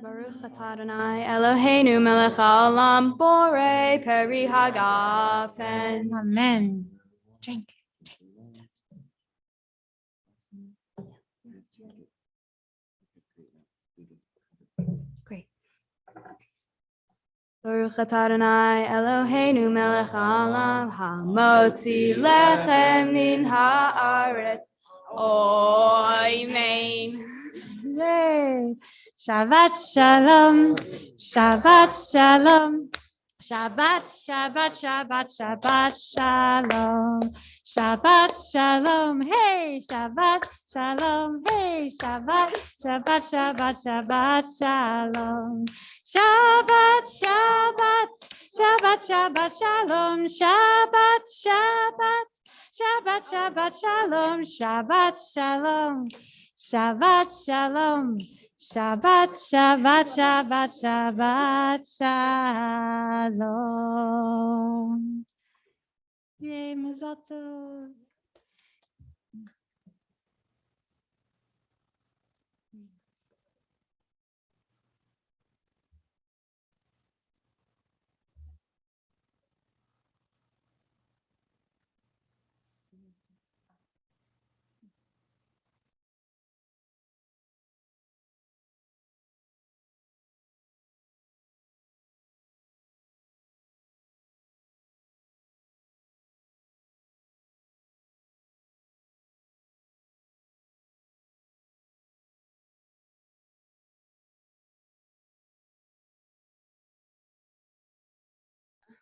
Baruch atah Adonai Eloheinu melech haolam borei peri hagafen. Amen. Drink. Great. Baruch atah Adonai Eloheinu melech haolam hamotzi lechem min haaretz. Amen. Yay. Shabbat Shalom. Shabbat Shalom. Shabbat, Shabbat, Shabbat, Shabbat Shalom. Shabbat Shalom. Hey, Shabbat Shalom. Hey, Shabbat, Shabbat, Shabbat, Shabbat Shalom. Shabbat, Shabbat, Shabbat, Shabbat Shalom. Shabbat, Shabbat, Shabbat, Shabbat Shalom. Shabbat Shalom. Shabbat Shalom. Shabbat, Shabbat, Shabbat, Shabbat, Shalom. Yay, Mazal Tov.